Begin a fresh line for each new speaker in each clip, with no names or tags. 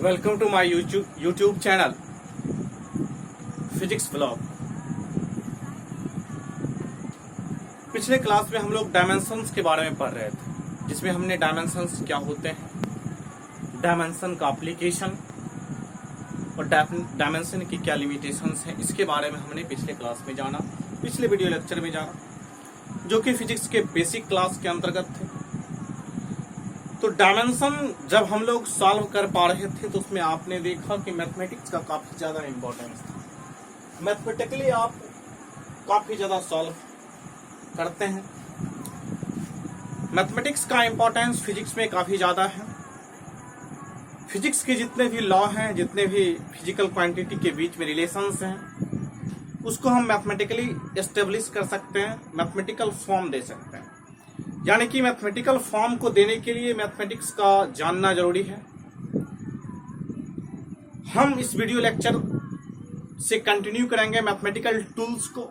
Welcome to my YouTube channel physics blog. पिछले class में हम लोग डायमेंशंस के बारे में पढ़ रहे थे, जिसमें हमने डायमेंशंस क्या होते हैं, डायमेंशन का एप्लीकेशन और डायमेंशन की क्या लिमिटेशंस हैं, इसके बारे में हमने पिछले क्लास में जाना, पिछले वीडियो लेक्चर में जाना, जो कि फिजिक्स के बेसिक क्लास के अंतर्गत थे। तो डायमेंशन जब हम लोग सॉल्व कर पा रहे थे तो उसमें आपने देखा कि मैथमेटिक्स का काफी ज्यादा इंपॉर्टेंस था। मैथमेटिकली आप काफी ज्यादा सॉल्व करते हैं। मैथमेटिक्स का इंपॉर्टेंस फिजिक्स में काफी ज्यादा है। फिजिक्स के जितने भी लॉ हैं, जितने भी फिजिकल क्वांटिटी के बीच में रिलेशंस हैं, उसको हम मैथमेटिकली एस्टेब्लिश कर सकते हैं, मैथमेटिकल फॉर्म दे सकते हैं। यानी कि मैथमेटिकल फॉर्म को देने के लिए मैथमेटिक्स का जानना जरूरी है। हम इस वीडियो लेक्चर से कंटिन्यू करेंगे मैथमेटिकल टूल्स को।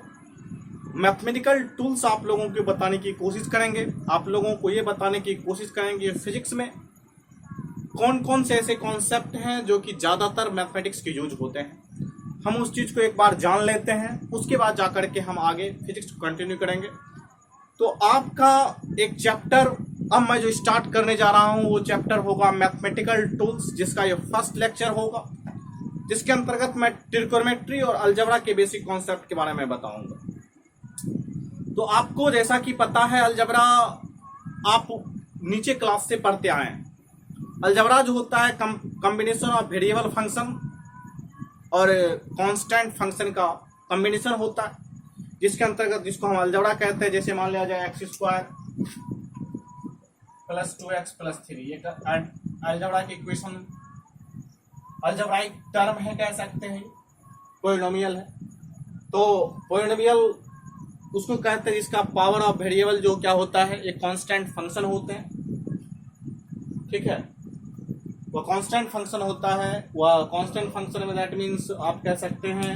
मैथमेटिकल टूल्स आप लोगों को बताने की कोशिश करेंगे, आप लोगों को ये बताने की कोशिश करेंगे फिजिक्स में कौन कौन से ऐसे कॉन्सेप्ट हैं जो कि ज्यादातर मैथमेटिक्स के यूज होते हैं। हम उस चीज को एक बार जान लेते हैं, उसके बाद जाकर के हम आगे फिजिक्स को कंटिन्यू करेंगे। तो आपका एक चैप्टर अब मैं जो स्टार्ट करने जा रहा हूं वो चैप्टर होगा मैथमेटिकल टूल्स, जिसका ये फर्स्ट लेक्चर होगा, जिसके अंतर्गत मैं ट्रिग्नोमेट्री और अलजेब्रा के बेसिक कॉन्सेप्ट के बारे में बताऊंगा। तो आपको जैसा कि पता है, अलजेब्रा आप नीचे क्लास से पढ़ते आए हैं। अलजेब्रा जो होता है कॉम्बिनेशन ऑफ वेरिएबल फंक्शन और कांस्टेंट फंक्शन का कॉम्बिनेशन होता है, जिसके अंतर्गत जिसको हम अलजेब्रा कहते हैं। जैसे मान लिया जाए x² + 2x + 3, ये अलजेब्रा की इक्वेशन, अलजेब्राइक टर्म है, कह सकते हैं, पॉलिनोमियल है। तो पॉलिनोमियल उसको कहते हैं जिसका पावर ऑफ वेरिएबल जो क्या होता है, एक कांस्टेंट फंक्शन होते हैं। ठीक है, वह कांस्टेंट फंक्शन होता है। वह कांस्टेंट फंक्शन में दैट मीन्स आप कह सकते हैं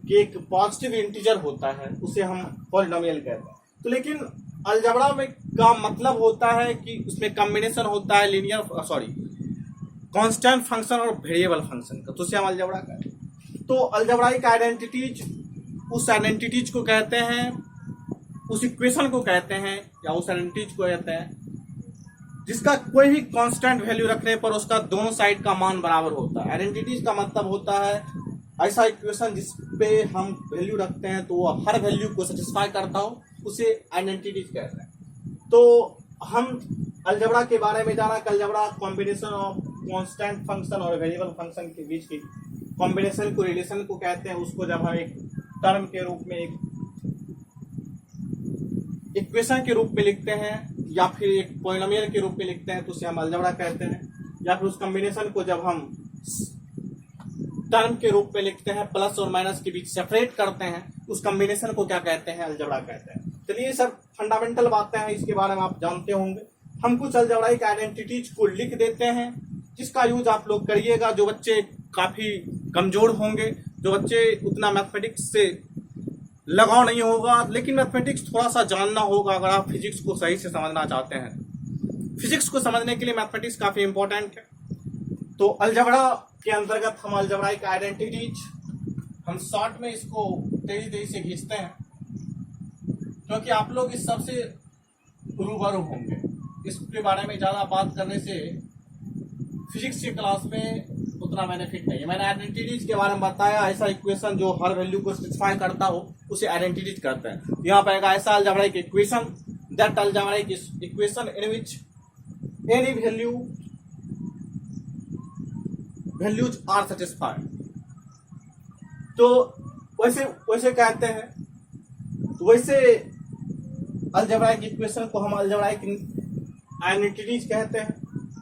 कि एक पॉजिटिव इंटीजर होता है, उसे हम पॉलिनोमियल कहते हैं। तो लेकिन अलजेब्रा में का मतलब होता है कि उसमें कॉम्बिनेशन होता है कांस्टेंट फंक्शन और वेरिएबल फंक्शन का, तो उसे हम अलजेब्रा कहते हैं। तो अलजेब्राइक आइडेंटिटीज, उस आइडेंटिटीज को कहते हैं, उस इक्वेशन को कहते हैं, या उस आइडेंटिटीज को कहते हैं जिसका कोई भी कांस्टेंट वैल्यू रखने पर उसका दोनों साइड का मान बराबर होता है। आइडेंटिटीज का मतलब होता है ऐसा इक्वेशन जिसपे हम वैल्यू रखते हैं तो वो हर वैल्यू को सेटिस्फाई करता हो, उसे आइडेंटिटीज कहते हैं। तो हम अलजेब्रा के बारे में जाना कि algebra combination of constant function और वेरिएबल फंक्शन के बीच की कॉम्बिनेशन को, रिलेशन को कहते हैं। उसको जब हम एक टर्म के रूप में, एक इक्वेशन के रूप में लिखते हैं या फिर एक पॉलिनोमियल के रूप में लिखते हैं तो उसे हम अलजेब्रा कहते हैं। या फिर उस कॉम्बिनेशन को जब हम टर्म के रूप में लिखते हैं, प्लस और माइनस के बीच सेपरेट करते हैं, उस कॉम्बिनेशन को क्या कहते हैं, अलजेब्रा कहते हैं। चलिए, ये सब फंडामेंटल बातें हैं, इसके बारे में आप जानते होंगे। हम कुछ अलजेब्राइक आइडेंटिटीज को लिख देते हैं, जिसका यूज आप लोग करिएगा। जो बच्चे काफी कमजोर होंगे, जो बच्चे उतना मैथमेटिक्स से लगाव नहीं होगा, लेकिन मैथमेटिक्स थोड़ा सा जानना होगा अगर आप फिजिक्स को सही से समझना चाहते हैं। फिजिक्स को समझने के लिए मैथमेटिक्स काफी इंपॉर्टेंट है। तो अलजेब्रा के अंतर्गत हम अलजेब्राइक आइडेंटिटीज, हम शॉर्ट में इसको तेजी से खींचते हैं, क्योंकि आप लोग इस सबसे रूबरू होंगे। इसके बारे में ज्यादा बात करने से फिजिक्स की क्लास में उतना बेनिफिट नहीं है। मैंने आइडेंटिटीज के बारे में बताया, ऐसा इक्वेशन जो हर वैल्यू को सेटिस्फाई करता हो उसे आइडेंटिटीज करते हैं। यहाँ पर ऐसा algebraic equation, that algebraic equation in which any values are satisfied, तो वैसे कहते हैं। तो वैसे अलजेब्राइक इक्वेशन को हम अलजेब्राइक आइडेंटिटीज कहते हैं।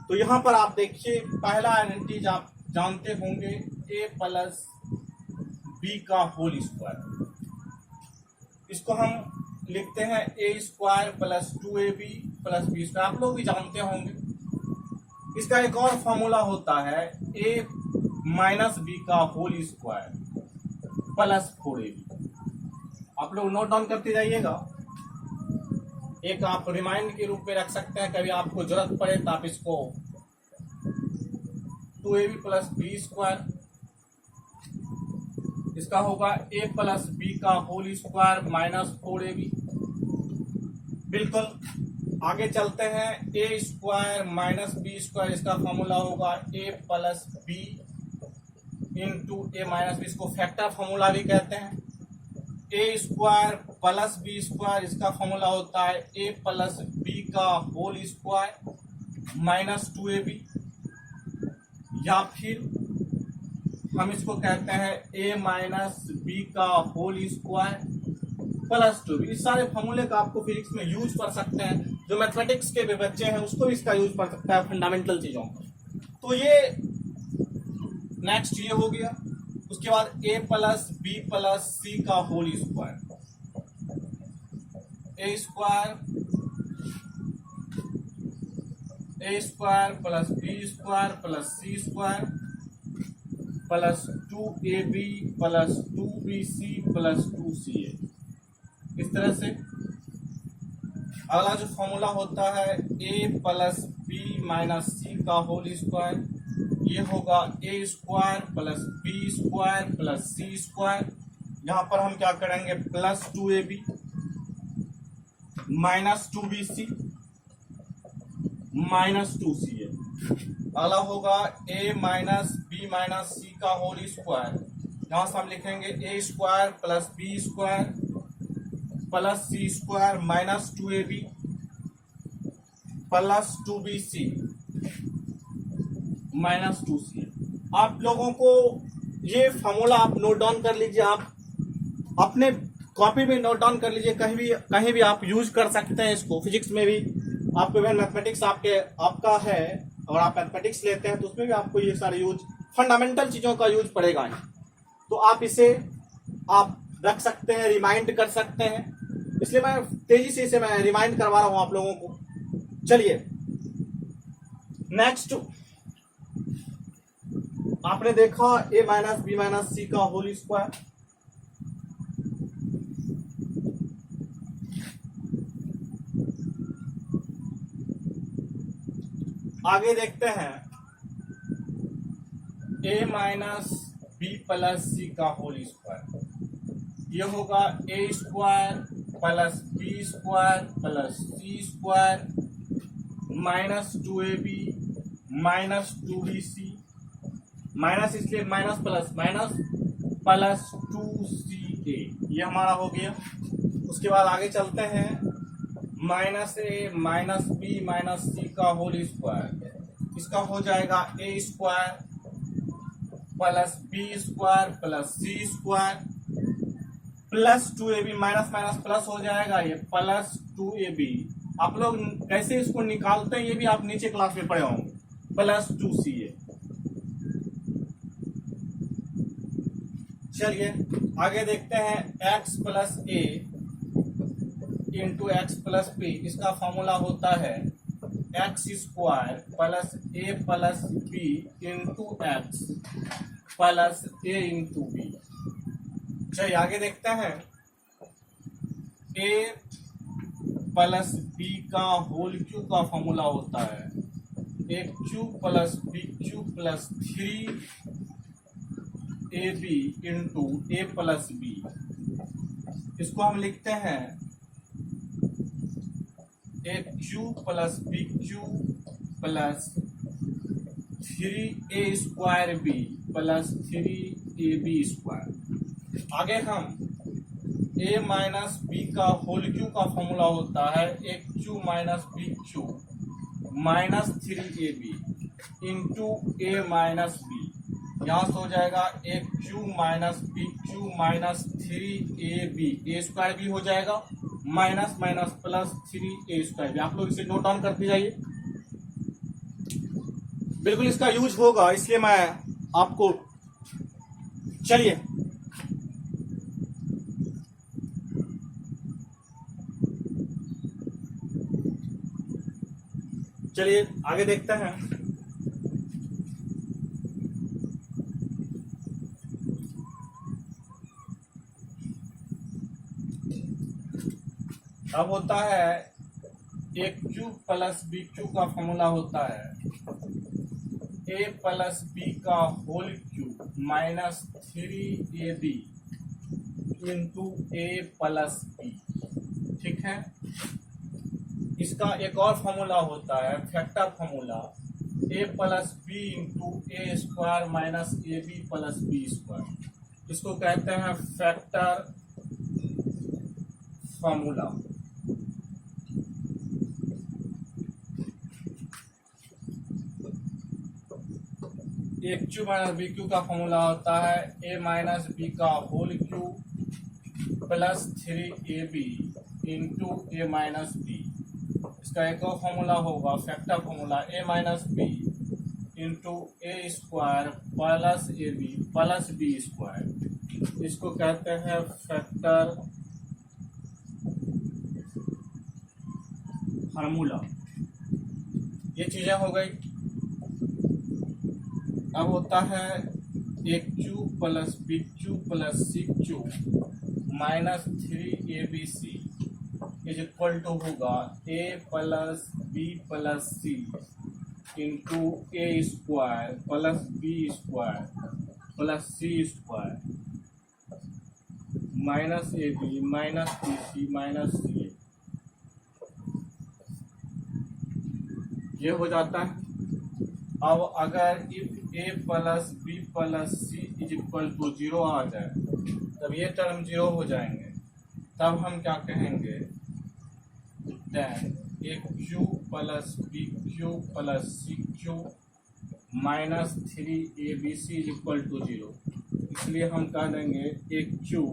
तो यहाँ पर आप देखिए, पहला आइडेंटिटीज आप जानते होंगे, a + b का होल स्क्वायर। इसको हम लिखते हैं a² + 2ab + b²। आप लोग भी जानते होंगे। इसका एक और फॉर्मूला होता है a - b का होल स्क्वायर + 4ab। आप लोग नोट डाउन करते जाइएगा। एक आप रिमाइंड के रूप में रख सकते हैं, कभी आपको जरूरत पड़े तो आप इसको 2ab प्लस बी स्क्वायर, इसका होगा a प्लस बी का होल स्क्वायर माइनस 4ab। बिल्कुल आगे चलते हैं, a square minus B square, इसका फॉर्मूला होगा a plus B into A minus B, इसको फैक्टर फॉर्मूला भी कहते हैं। a square plus B square, इसका फॉर्मूला होता है a प्लस बी का होल स्क्वायर माइनस 2ab, या फिर हम इसको कहते हैं a माइनस बी का होल स्क्वायर प्लस 2b। इस सारे फॉर्मूले का आपको फिजिक्स में यूज कर सकते हैं, जो मैथमेटिक्स के भी बच्चे हैं उसको भी इसका यूज कर सकता है फंडामेंटल चीजों को। तो ये नेक्स्ट ये हो गया। उसके बाद a plus B plus C का whole square, A square plus B square plus C square plus 2ab plus 2bc plus 2ca। इस तरह से अगला जो फॉर्मूला होता है a प्लस बी माइनस सी का होल स्क्वायर, ये होगा a square plus B square plus C square. यहाँ पर हम क्या करेंगे, plus 2ab minus 2bc minus 2ca। अगला होगा a माइनस बी माइनस सी का होल स्क्वायर, यहाँ से हम लिखेंगे a square plus B square plus C square minus 2ab plus 2bc minus 2ca। आप लोगों को ये फॉर्मूला आप नोट डाउन कर लीजिए, आप अपने कॉपी में नोट डाउन कर लीजिए, कहीं भी आप यूज कर सकते हैं इसको। फिजिक्स में भी आपको मैथमेटिक्स आपका है और आप मैथमेटिक्स लेते हैं तो उसमें भी आपको ये सारे यूज, फंडामेंटल चीजों का यूज पड़ेगा। तो आप इसे आप रख सकते हैं, रिमाइंड कर सकते हैं, इसलिए मैं तेजी से इसे मैं रिमाइंड करवा रहा हूं आप लोगों को। चलिए नेक्स्ट, आपने देखा a माइनस बी माइनस सी का होल स्क्वायर, आगे देखते हैं a minus B plus C का होल स्क्वायर, ये होगा a square plus B square plus C square minus 2ab minus 2bc, minus इसलिए माइनस प्लस 2ca, ये हमारा हो गया। उसके बाद आगे चलते हैं, minus a minus B minus सी का होल स्क्वायर, इसका हो जाएगा a square plus B square plus C square plus 2ab, minus minus plus हो जाएगा, ये प्लस 2ab। आप लोग कैसे इसको निकालते हैं ये भी आप नीचे क्लास में पढ़े होंगे, प्लस 2ca। चलिए आगे देखते हैं, x plus A into x plus B, इसका फॉर्मूला होता है X square plus A plus B into x plus A into B. चलिए आगे देखते हैं, a प्लस बी का होल क्यूब का फॉर्मूला होता है A cube plus B cube plus 3ab into A plus B. इसको हम लिखते हैं A cube plus B cube plus 3a square B plus 3ab square. आगे हम a माइनस बी का होल क्यूब का फॉर्मूला होता है A cube minus B cube minus 3ab into A minus B, यहाँ से हो जाएगा A cube minus B cube minus 3ab, A square भी हो जाएगा, minus minus plus 3a square भी। आप लोग इसे नोट डाउन करते जाइए, बिल्कुल इसका यूज होगा, इसलिए मैं आपको। चलिए चलिए आगे देखते हैं, अब होता है A cube plus B cube का फॉर्मूला होता है ए प्लस बी का whole cube minus 3ab into A plus B. ठीक है, इसका एक और फॉर्मूला होता है factor formula, A plus B into A square minus A B plus B square. इसको कहते हैं factor formula. A cube minus B cube का फॉर्मूला होता है ए माइनस बी का whole cube plus 3ab into A minus b. इसका एक और फॉर्मूला होगा factor formula, a minus b into A square plus a B plus B square. इसको कहते हैं फैक्टर फार्मूला। ये चीजें हो गई। अब होता है A cube plus B cube plus C cube minus 3abc is equal to होगा A plus B plus C into A square plus B square plus C square minus A B minus B C minus C. ये हो जाता है। अब अगर if A plus B plus C is equal to 0 आ जाए, तब ये टर्म 0 हो जाएंगे। तब हम क्या कहेंगे, then A cube plus B cube plus C cube minus 3abc is equal to 0। इसलिए हम कह देंगे A cube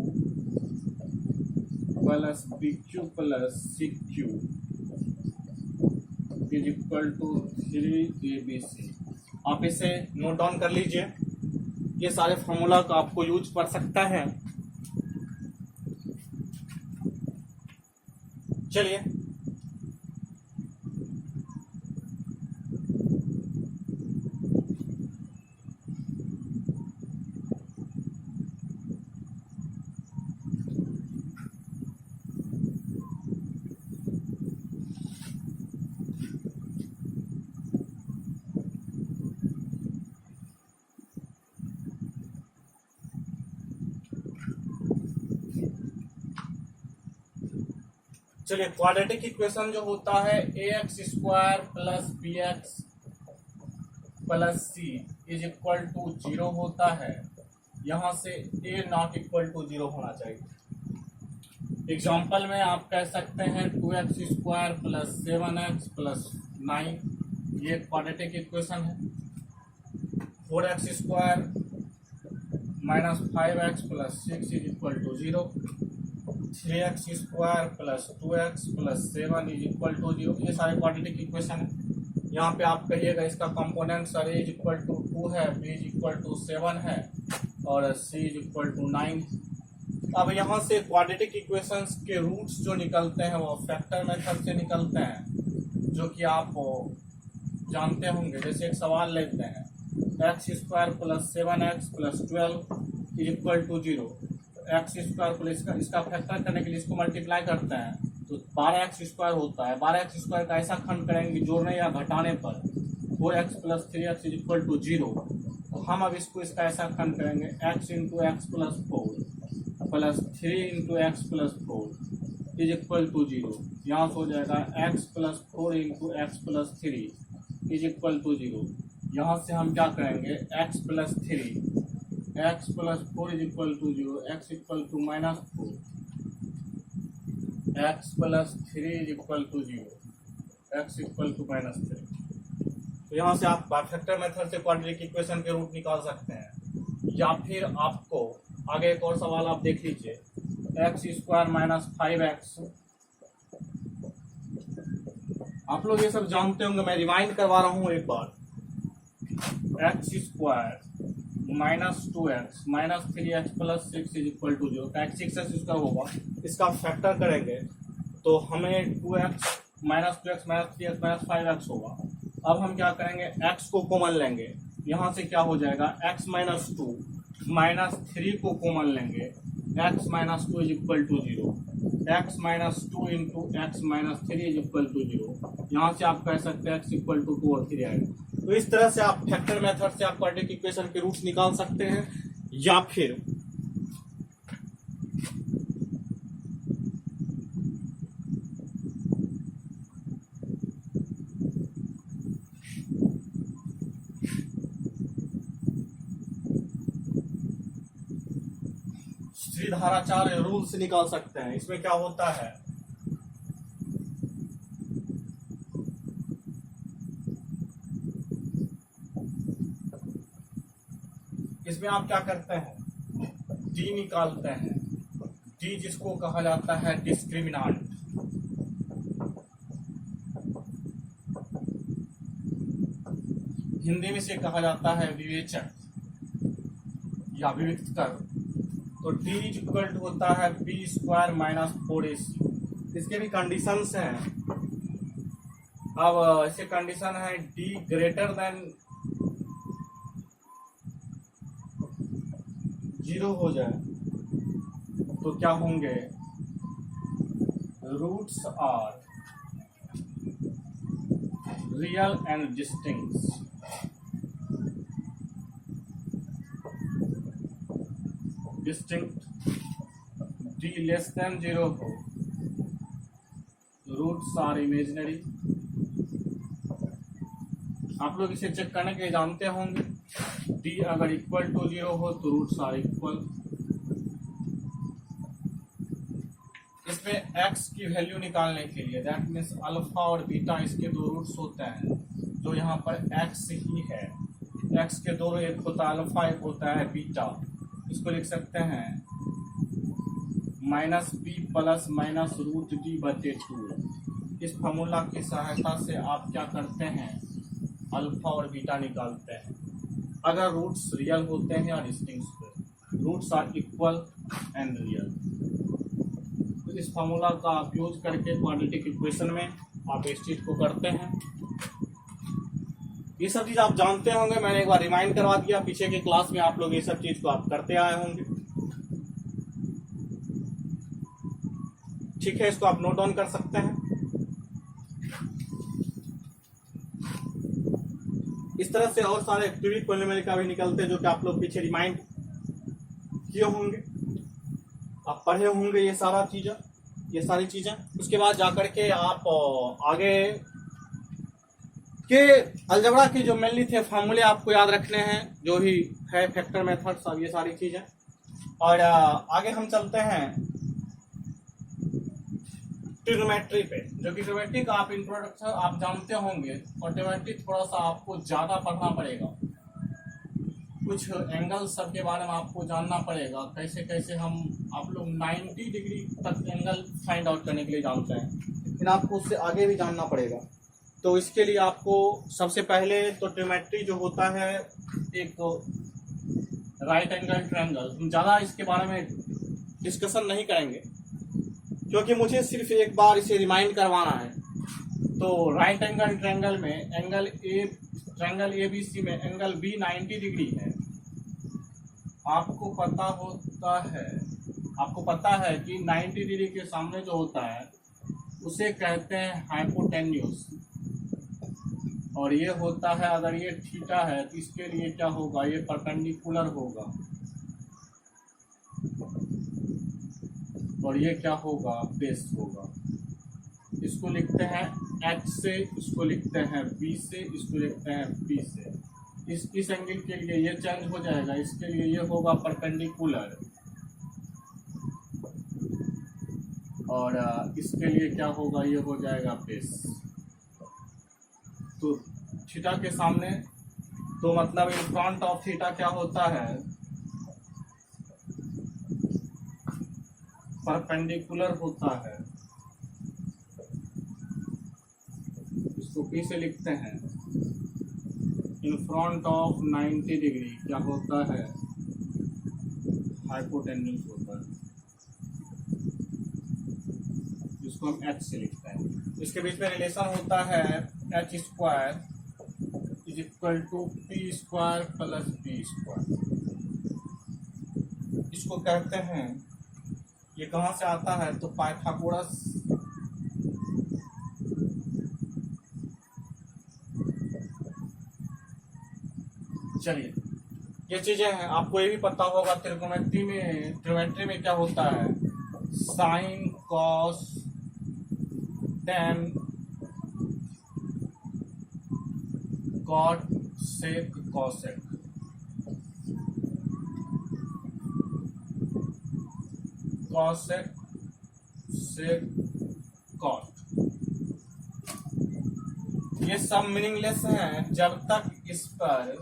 plus B cube plus C cube is equal to 3abc। आप इसे नोट डाउन कर लीजिए। ये सारे फॉर्मूला का आपको यूज कर सकता है। चलिए चलिए क्वाड्रेटिक इक्वेशन जो होता है A X square plus B X plus C is equal to 0 होता है। यहाँ से ए नॉट इक्वल टू 0 होना चाहिए। एग्जाम्पल में आप कह सकते हैं 2x square plus 7x plus 9, ये क्वाड्रेटिक इक्वेशन है। 4x square minus 5x plus 6 is equal to 0। 3x square plus 2x plus 7 is equal to 0। ये सारे क्वाड्रेटिक इक्वेशन है। यहाँ पे आप कहिएगा इसका component sir a is equal to 2 है, बी इज इक्वल टू 7 है और सी इज इक्वल टू 9। अब यहाँ से क्वाड्रेटिक इक्वेशंस के रूट्स जो निकलते हैं वो फैक्टर मेथड से निकलते हैं, जो कि आप जानते होंगे। जैसे एक सवाल लेते हैं, x square plus 7x plus 12 is equal to 0। X square plus इसका फैक्टर करने के लिए इसको मल्टीप्लाई करते हैं तो 12x स्क्वायर होता है। 12x स्क्वायर का ऐसा खंड करेंगे जोड़ने या घटाने पर 4x plus 3x is equal to 0। तो हम अब इसको इसका ऐसा खंड करेंगे x into x plus 4 plus 3 into x plus 4 is equal to 0। यहाँ से हो जाएगा x plus 4 into x plus 3 is equal to 0। यहाँ से हम क्या करेंगे x plus 3 x plus 4 is equal to 0, x equal to minus 4, x plus 3 is equal to 0, x equal to minus 3। तो यहाँ से आप फैक्टर मेथड से क्वाड्रेटिक इक्वेशन के रूट निकाल सकते हैं। या फिर आपको आगे एक और सवाल आप देख लीजिए, एक्स स्क्वायर माइनस 5x। आप लोग ये सब जानते होंगे, मैं रिमाइंड करवा रहा हूँ एक बार। X square minus 2x minus 3x plus 6 is equal to 0। X 6x इसका होगा, इसका फैक्टर करेंगे तो हमें 2x minus 2x minus 3x minus 5x होगा। अब हम क्या करेंगे, x को कॉमन लेंगे। यहाँ से क्या हो जाएगा, x माइनस 2 माइनस 3 को कॉमन लेंगे, x minus 2 is equal to 0। x minus 2 into x minus 3 is equal to 0। यहाँ से आप कह सकते हैं x इक्वल टू 2 और 3 आएगा। तो इस तरह से आप फैक्टर मेथड से आप क्वाड्रेटिक इक्वेशन के रूट्स निकाल सकते हैं, या फिर श्रीधराचार्य रूल से निकाल सकते हैं। इसमें क्या होता है, इसमें आप क्या करते हैं, डी निकालते हैं। डी जिसको कहा जाता है डिस्क्रिमिनांट, हिंदी में से कहा जाता है विवेचक या विविक्त कर। तो डी इज इक्वल टू होता है बी स्क्वायर माइनस 4ac। इसके भी कंडीशंस हैं। अब इसके कंडीशन है डी ग्रेटर देन 0 हो जाए तो क्या होंगे, roots are real and distinct. D less than 0 हो, रूट्स आर इमेजिनरी। आप लोग इसे चेक करने के लिए जानते होंगे, डी अगर इक्वल टू 0 हो तो रूट्स आर इक्वल। इसमें x की वैल्यू निकालने के लिए, दैट मीन्स अल्फा और बीटा, इसके दो रूट्स होते हैं, जो यहाँ पर x ही है। x के दो, एक होता है अल्फा, एक होता है बीटा। इसको लिख सकते हैं minus B plus minus root D बटे 2। इस फॉर्मूला की सहायता से आप क्या करते हैं, अल्फा और बीटा निकालते हैं। अगर रूट्स रियल होते हैं या distinct, roots are equal and real. तो इस फॉर्मूला का आप यूज करके क्वाड्रेटिक इक्वेशन में आप इस चीज को करते हैं। ये सब चीज आप जानते होंगे, मैंने एक बार रिमाइंड करवा दिया। पीछे के क्लास में आप लोग ये सब चीज को आप करते आए होंगे। ठीक है, इसको आप नोट डाउन कर सकते हैं। इस तरह से और सारे क्यूबिक पॉलिनोमियल का भी निकलते हैं, जो कि आप लोग पीछे रिमाइंड किए होंगे, आप पढ़े होंगे ये सारी चीजें। उसके बाद जाकर के आप आगे के अलजेब्रा के जो मेनली थे फार्मूले आपको याद रखने हैं, जो भी है फैक्टर मेथड, सब ये सारी चीजें। और आगे हम चलते हैं ट्रिग्नोमेट्री पे, जो कि ट्रिग्नोमेट्री का आप इंट्रोडक्शन आप जानते होंगे। और ट्रिग्नोमेट्री थोड़ा सा आपको ज्यादा पढ़ना पड़ेगा, कुछ एंगल सब के बारे में आपको जानना पड़ेगा, कैसे कैसे हम आप लोग 90 डिग्री तक एंगल फाइंड आउट करने के लिए जानते हैं, लेकिन आपको उससे आगे भी जानना पड़ेगा। तो इसके लिए आपको सबसे पहले तो ट्रिग्नोमेट्री जो होता है एक राइट एंगल ट्रायंगल, हम ज़्यादा इसके बारे में डिस्कशन नहीं करेंगे, क्योंकि मुझे सिर्फ एक बार इसे रिमाइंड करवाना है। तो राइट एंगल ट्रायंगल में ट्रायंगल ABC में एंगल B 90 डिग्री है। आपको पता है कि 90 डिग्री के सामने जो होता है उसे कहते हैं हाइपोटेन्यूज। और ये होता है, अगर ये थीटा है तो इसके लिए क्या होगा, ये परपेंडिकुलर होगा। और ये क्या होगा, बेस होगा। इसको लिखते हैं H से, इसको लिखते हैं B से, इसको लिखते हैं P से। इस एंगल के लिए ये चेंज हो जाएगा, इसके लिए ये होगा परपेंडिकुलर, और इसके लिए क्या होगा, ये हो जाएगा बेस। तो थीटा के सामने, तो मतलब इन फ्रंट ऑफ थीटा क्या होता है, परपेंडिकुलर होता है। इसको P से लिखते हैं, इन फ्रंट ऑफ 90 डिग्री क्या होता है, हाइपोटेन्यूज होता है। इसको हम H से लिखते हैं। इसके बीच में रिलेशन होता है H square is equal to P square plus B square. इसको कहते हैं, ये कहाँ से आता है, तो पाइथागोरस चलिए, ये चीजें हैं, आपको ये भी पता होगा त्रिगोनोमेट्री में क्या होता है, sine cos tan cot sec cosec. Cosec sec cot, ये सब मीनिंगलेस हैं जब तक इस पर,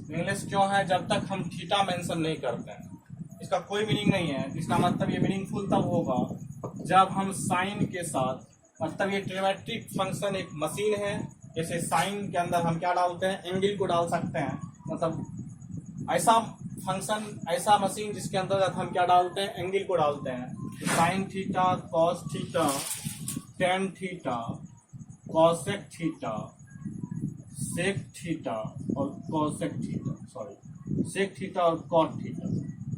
मीनिंगलेस क्यों है, जब तक हम थीटा मेंशन नहीं करते हैं। इसका कोई मीनिंग नहीं है। इसका मतलब ये मीनिंगफुल तब होगा जब हम साइन के साथ, मतलब ये ट्रिमेट्रिक फंक्शन एक मशीन है, जैसे साइन के अंदर हम क्या डालते हैं, एंगल को डाल सकते हैं, मतलब ऐसा फंक्शन, ऐसा मशीन जिसके अंतर्गत हम क्या डालते हैं, एंगल को डालते हैं। Sine theta, cos theta, tan theta, cosec theta, sec theta और cosec theta, sorry sec theta और कॉट थीटा,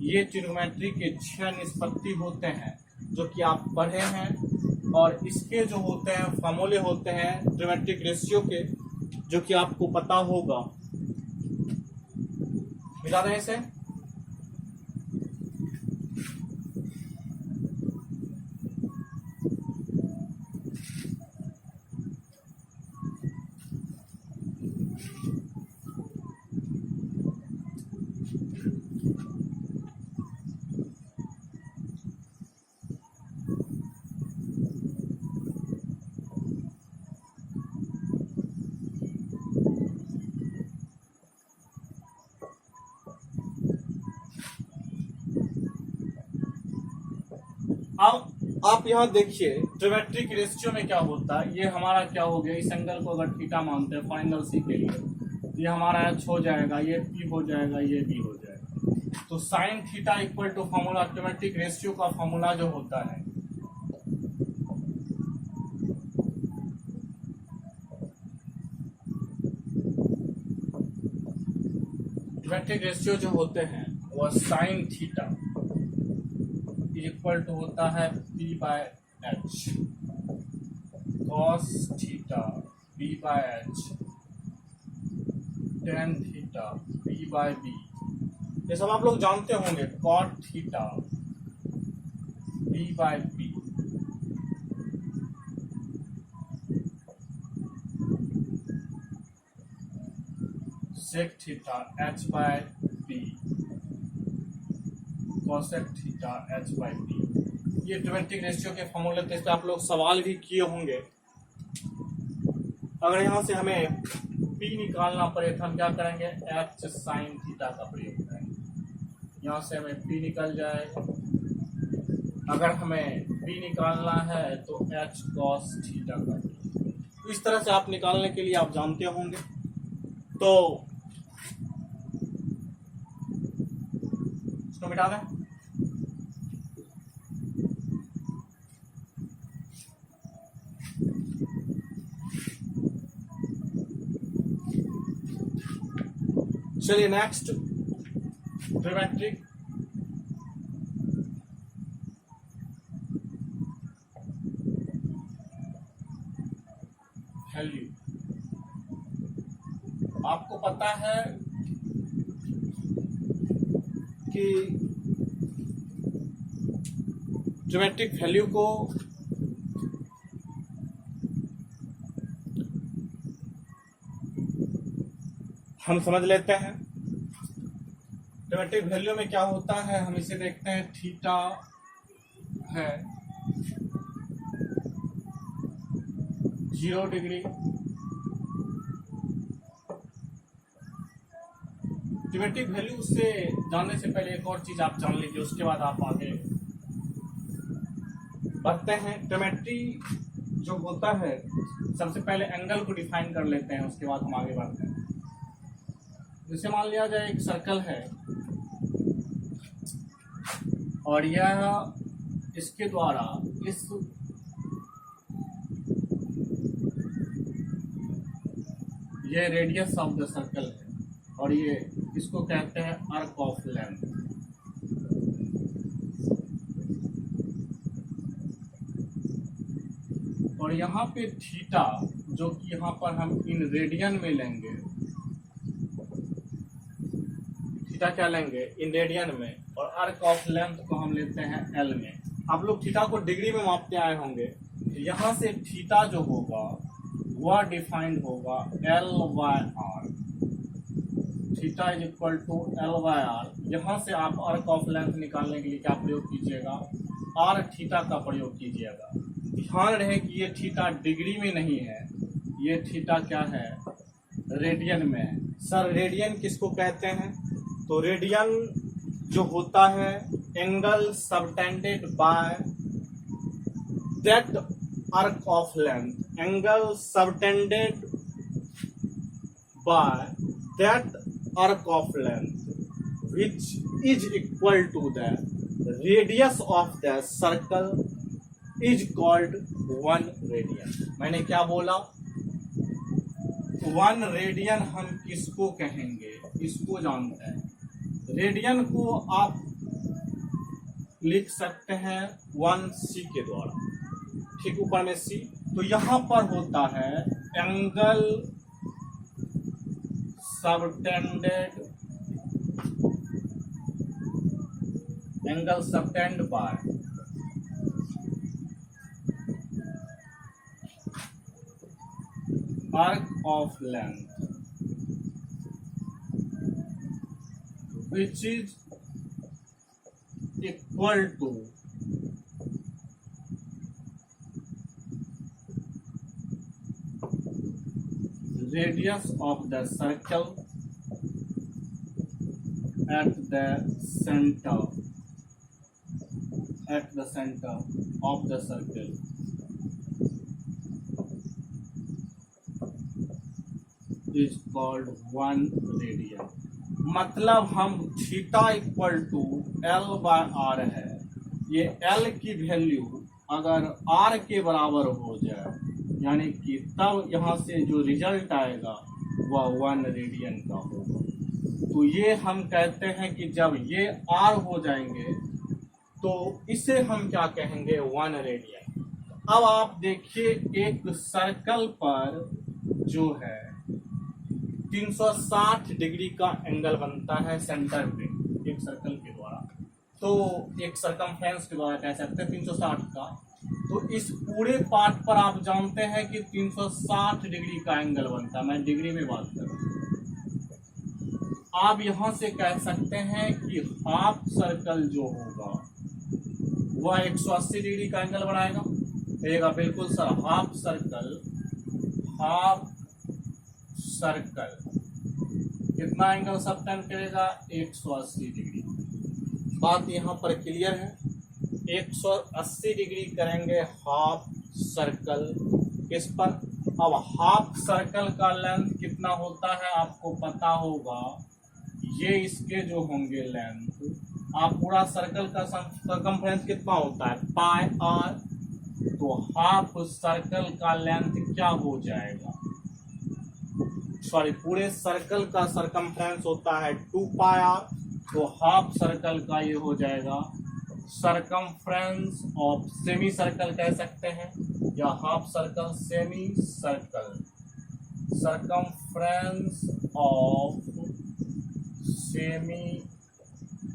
ये ट्रिग्नोमेट्री के 6 निष्पत्ति होते हैं जो कि आप पढ़े हैं। और इसके जो होते हैं फॉर्मूले होते हैं ट्रिग्नोमेट्रिक रेशियो के, जो कि आपको पता होगा। मिला दें इसे, अब आप यहाँ देखिए ट्रिमेट्रिक रेशियो में क्या होता है। ये हमारा क्या हो गया, इस एंगल को अगर थीटा मानते हैं फॉर एंगल सी के लिए, तो ये हमारा एच हो जाएगा, ये पी हो जाएगा, ये बी हो जाएगा। तो sine theta equal to formula, trigonometric ratio का फॉर्मूला जो होता है, ट्रिमेट्रिक रेशियो जो होते हैं वह साइन थीटा इक्वल टू होता है p by h, cos theta p by h, tan theta p by b, ये सब आप लोग जानते होंगे। Cot theta p by b, sec theta h by b, cosec theta h by b. ये trigonometric ratio के फॉर्मूले थे, इस पे आप लोग सवाल भी किए होंगे। अगर यहाँ से हमें पी निकालना पड़े तो हम क्या करेंगे, एच साइन थीटा का प्रयोग करेंगे। यहाँ से हमें पी निकल जाएगा। अगर हमें पी निकालना है तो एच कॉस थीटा का, तो इस तरह से आप निकालने के लिए आप जानते होंगे। तो इसको मिटा दें। चलिए नेक्स्ट, ट्रिमेट्रिक वैल्यू। आपको पता है कि ट्रिमेट्रिक वैल्यू को हम समझ लेते हैं। ट्रिमेट्रिक वैल्यू में क्या होता है, हम इसे देखते हैं, थीटा है 0 डिग्री। ट्रिमेट्रिक वैल्यू से जानने से पहले एक और चीज आप जान लीजिए, उसके बाद आप आगे बढ़ते हैं। ट्रिमेट्री जो होता है, सबसे पहले एंगल को डिफाइन कर लेते हैं, उसके बाद हम आगे बढ़ते हैं। जैसे मान लिया जाए एक सर्कल है और यह इसके द्वारा इस ये रेडियस ऑफ द सर्कल है और ये इसको कहते हैं आर्क ऑफ लेंथ। और यहाँ पे थीटा जो कि यहाँ पर हम इन रेडियन में लेंगे, थीटा क्या लेंगे इन रेडियन में, और आर्क ऑफ लेंथ को हम लेते हैं एल में। आप लोग थीटा को डिग्री में मापते आए होंगे, तो यहाँ से थीटा जो होगा वह डिफाइंड होगा l by r. Theta is equal to l by r. यहाँ से आप आर्क ऑफ लेंथ निकालने के लिए क्या प्रयोग कीजिएगा, आर थीटा का प्रयोग कीजिएगा। ध्यान रहे कि ये थीटा डिग्री में नहीं है, ये थीटा क्या है, रेडियन में है। सर रेडियन किसको कहते हैं, तो रेडियन जो होता है angle subtended by that arc of length, angle subtended by that arc of length which is equal to the radius of the circle is called 1 radian। मैंने क्या बोला, 1 रेडियन हम किसको कहेंगे, इसको जानते हैं। रेडियन को आप लिख सकते हैं 1c के द्वारा, ठीक ऊपर में c। तो यहां पर होता है angle subtended, angle subtend by arc of length which is equal to radius of the circle at the center of the circle is called 1 radian। मतलब हम theta equal to l by r है, ये L की value अगर are के बराबर हो जाए, यानी कि तब यहाँ से जो रिजल्ट आएगा वह 1 रेडियन का होगा। तो ये हम कहते हैं कि जब ये आर हो जाएंगे तो इसे हम क्या कहेंगे, 1 रेडियन। अब आप देखिए एक सर्कल पर जो है 360 डिग्री का एंगल बनता है सेंटर पे एक सर्कल के द्वारा, तो एक सरकमफ्रेंस के द्वारा कह सकते हैं 360 का। तो इस पूरे पार्ट पर आप जानते हैं कि 360 डिग्री का एंगल बनता है, मैं डिग्री में बात कर रहा हूं। आप यहां से कह सकते हैं कि हाफ सर्कल जो होगा वह 180 डिग्री का एंगल बनाएगा, कहिएगा बिल्कुल सर। हाफ सर्कल कितना एंगल सबटेंड करेगा, 180 डिग्री। बात यहाँ पर क्लियर है, 180 डिग्री करेंगे हाफ सर्कल इस पर। अब हाफ सर्कल का लेंथ कितना होता है आपको पता होगा, ये इसके जो होंगे लेंथ, आप पूरा सर्कल का सरकमफ्रेंस कितना होता है, पाई आर। तो हाफ सर्कल का लेंथ क्या हो जाएगा, सॉरी पूरे सर्कल का सरकमफ्रेंस होता है 2 पाई आर, तो हाफ सर्कल का ये हो जाएगा सरकमफ्रेंस ऑफ सेमी सर्कल कह सकते हैं, या half circle semi circle, circumference of semi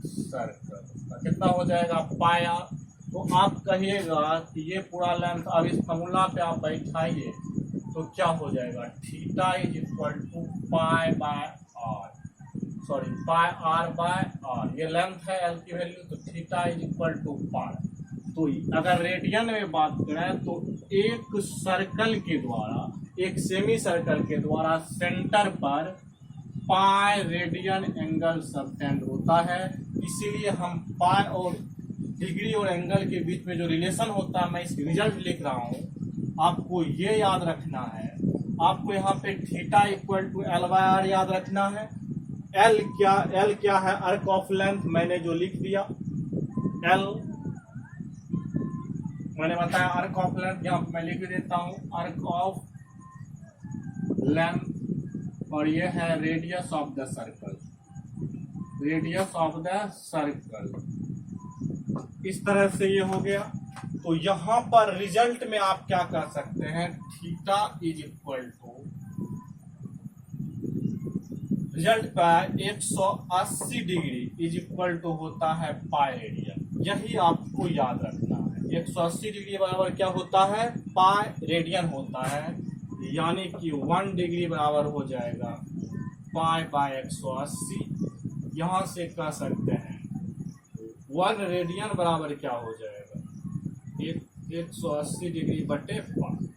circle कितना हो जाएगा, पाई आर। तो आप कहिएगा कि ये पूरा लेंथ, अब इस फॉर्मूला पे आप बैठाइए तो क्या हो जाएगा, theta is equal to pi by r, sorry pi r by r, ये लेंथ है एल की वैल्यू, तो theta is equal to pi. तो अगर रेडियन में बात करें तो एक सर्कल के द्वारा, एक सेमी सर्कल के द्वारा सेंटर पर पाई रेडियन एंगल सबटेंड होता है। इसीलिए हम पाई और डिग्री और एंगल के बीच में जो रिलेशन होता है, मैं इस रिजल्ट लिख रहा हूँ, आपको ये याद रखना है। आपको यहाँ पे theta equal to l by r याद रखना है। एल क्या है, आर्क ऑफ लेंथ, मैंने जो लिख दिया एल, मैंने बताया आर्क ऑफ लेंथ, यहाँ मैं लिख देता हूँ आर्क ऑफ लेंथ, और ये है radius of the circle, radius of the circle. इस तरह से ये हो गया। तो यहां पर रिजल्ट में आप क्या कर सकते हैं, theta is equal to result का 180 डिग्री इज इक्वल टू होता है पाई रेडियन। यही आपको याद रखना है, 180 डिग्री बराबर क्या होता है, पाई रेडियन होता है, यानी कि 1 डिग्री बराबर हो जाएगा पाई बाय 180। यहां से कह सकते हैं 1 रेडियन बराबर क्या हो जाएगा, 180 डिग्री बटे पाई।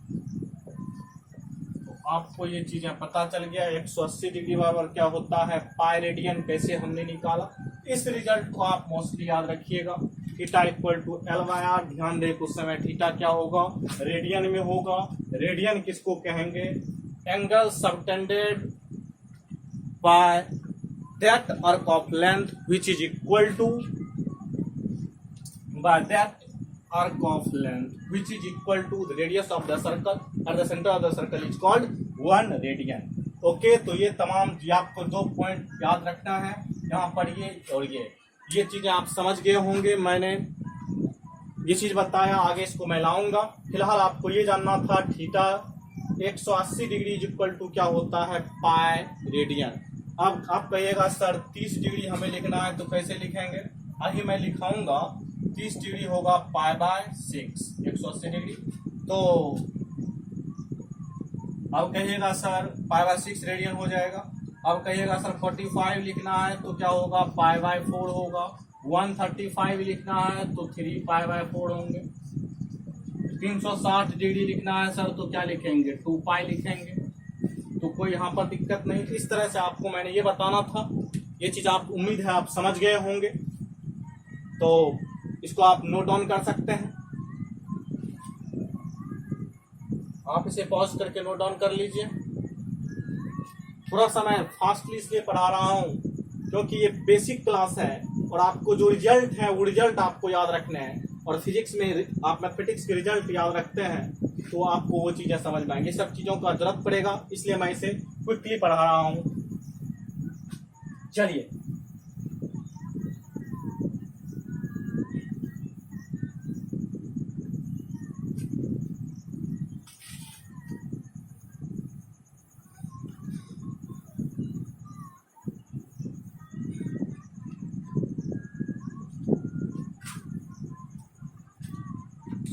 आपको ये चीजें पता चल गया, 180 डिग्री बराबर क्या होता है, पाई रेडियन कैसे हमने निकाला। इस रिजल्ट को आप मोस्टली याद रखिएगा, theta equal to l by r. ध्यान दे कुछ समय थीटा क्या होगा, रेडियन में होगा। रेडियन किसको कहेंगे, angle subtended by that arc of length which is equal to by that arc of length which is equal to the radius of the circle and the center of the circle is called 1 radian। Okay, तो ये तमाम आपको 2 point याद रखना है यहाँ पर, ये चीजें आप समझ गए होंगे। मैंने ये चीज बताया, आगे इसको मैं लाऊंगा। फिलहाल आपको ये जानना था theta 180 degree is equal to क्या होता है, पाई रेडियन। अब आप कहिएगा सर 30 डिग्री हमें लिखना है, तो कैसे लिखेंगे, अभी मैं लिखाऊंगा। 30 डिग्री होगा पाई बाय 6, 180 डिग्री। तो अब कहिएगा सर पाई बाय 6 रेडियन हो जाएगा। अब कहिएगा सर 45 लिखना है तो क्या होगा, पाई बाय 4 होगा। 135 लिखना है तो 3 पाई बाय 4 होंगे। 360 डिग्री लिखना है सर तो क्या लिखेंगे, 2 पाई लिखेंगे। तो कोई यहाँ पर दिक्कत नहीं। इस तरह से आपको मैंने ये बताना था। ये चीज आप उम्मीद है आप समझ गए होंगे, तो इसको आप नोट डाउन कर सकते हैं। आप इसे पॉज करके नोट डाउन कर लीजिए। थोड़ा सा मैं फास्टली इसलिए पढ़ा रहा हूं क्योंकि ये बेसिक क्लास है और आपको जो रिजल्ट है वो रिजल्ट आपको याद रखने हैं। और फिजिक्स में आप मैथमेटिक्स के रिजल्ट याद रखते हैं तो आपको वो चीजें समझ में आएंगी। सब चीजों का जरूरत पड़ेगा, इसलिए मैं इसे क्विकली पढ़ा रहा हूं। चलिए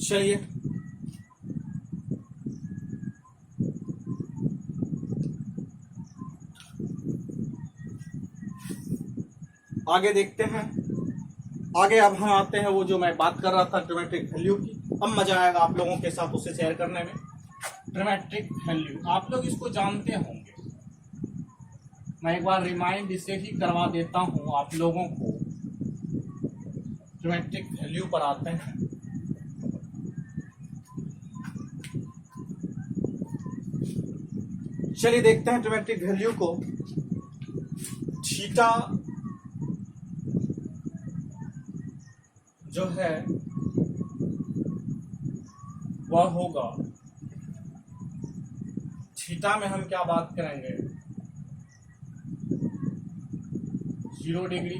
चलिए आगे देखते हैं। आगे अब हम आते हैं वो जो मैं बात कर रहा था ट्रिमेट्रिक वैल्यू की। अब मजा आएगा आप लोगों के साथ उसे शेयर करने में। ट्रिमेट्रिक वैल्यू आप लोग इसको जानते होंगे, मैं एक बार रिमाइंड इसे ही करवा देता हूं आप लोगों को। ट्रिमेट्रिक वैल्यू पर आते हैं। चलिए देखते हैं ट्रिमेट्रिक वैल्यू को। थीटा जो है वह होगा, थीटा में हम क्या बात करेंगे, 0 डिग्री,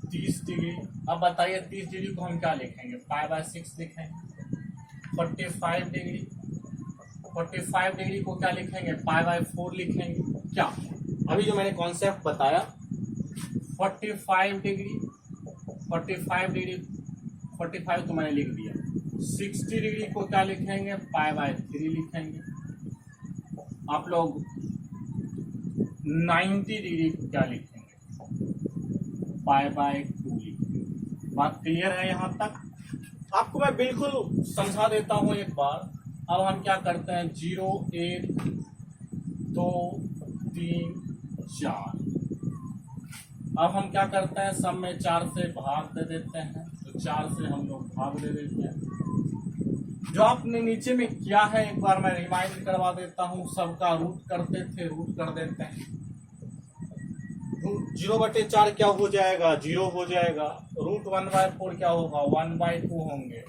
30 डिग्री। अब बताइए 30 डिग्री को हम क्या लिखेंगे, पाई बाय 6 लिखेंगे। 45 डिग्री, 45 डिग्री को क्या लिखेंगे, पाई बाय 4 लिखेंगे। क्या अभी जो मैंने कॉन्सेप्ट बताया 45 डिग्री, 45 तो मैंने लिख दिया। 60 डिग्री को क्या लिखेंगे, पाई बाय 3 लिखेंगे। आप लोग 90 डिग्री को क्या लिखेंगे, पाई बाय 2 लिखेंगे। बात क्लियर है यहाँ तक? आपको मैं बिल्कुल समझा देता हूँ एक बार। अब हम क्या करते हैं, 0, 1, 2, 3, 4। अब हम क्या करते हैं, सब में 4 से भाग दे देते हैं, तो 4 से हम लोग भाग दे देते हैं। जो आपने नीचे में किया है एक बार मैं रिमाइंड करवा देता हूँ, सबका रूट करते थे, रूट कर देते हैं। 0/4 क्या हो जाएगा, 0 हो जाएगा। रूट 1/4 क्या होगा, 1/2 होंगे।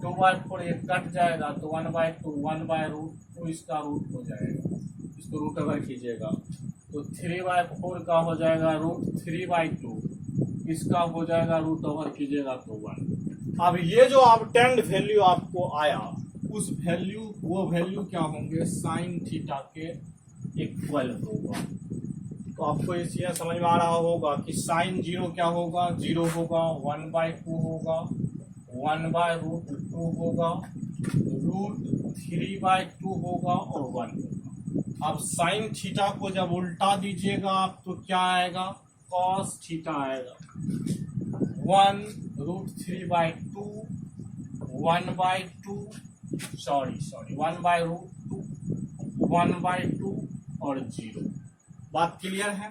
2/4 ये कट जाएगा तो 1/2, 1/√2 इसका रूट हो जाएगा। इसको रूट ओवर कीजिएगा तो 3/4 का हो जाएगा रूट 3/2, इसका हो जाएगा रूट ओवर कीजिएगा तो 1। अब ये जो ऑब्टेन्ड वैल्यू आपको आया, उस वैल्यू, वो वैल्यू क्या होंगे, साइन थीटा के इक्वल होगा। तो आपको इस चीज़ समझ में आ रहा होगा कि साइन जीरो क्या होगा, जीरो होगा, 1/2 होगा, 1/√2 होगा, √3/2 होगा और 1 होगा। अब साइन थीटा को जब उल्टा दीजिएगा आप तो क्या आएगा, कॉस थीटा आएगा। 1√3/2, 1/2, 1/√2, 1/2 और 0। बात क्लियर है।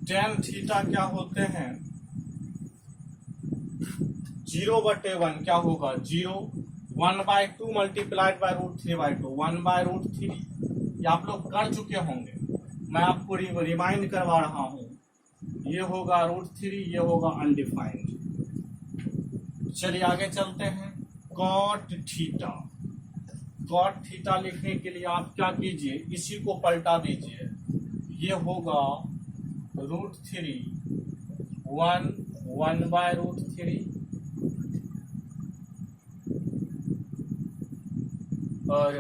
टेन थीटा क्या होते हैं, 0/1 क्या होगा, 0, 1/2 मल्टीप्लाइड बाय √3/2, 1/√3। ये आप लोग कर चुके होंगे, मैं आपको रिमाइंड करवा रहा हूं। ये होगा √3, ये होगा अनडिफाइंड। चलिए आगे चलते हैं। कॉट थीटा, कॉट थीटा लिखने के लिए आप क्या कीजिए, इसी को पलटा दीजिए। ये होगा √3, 1/√3 और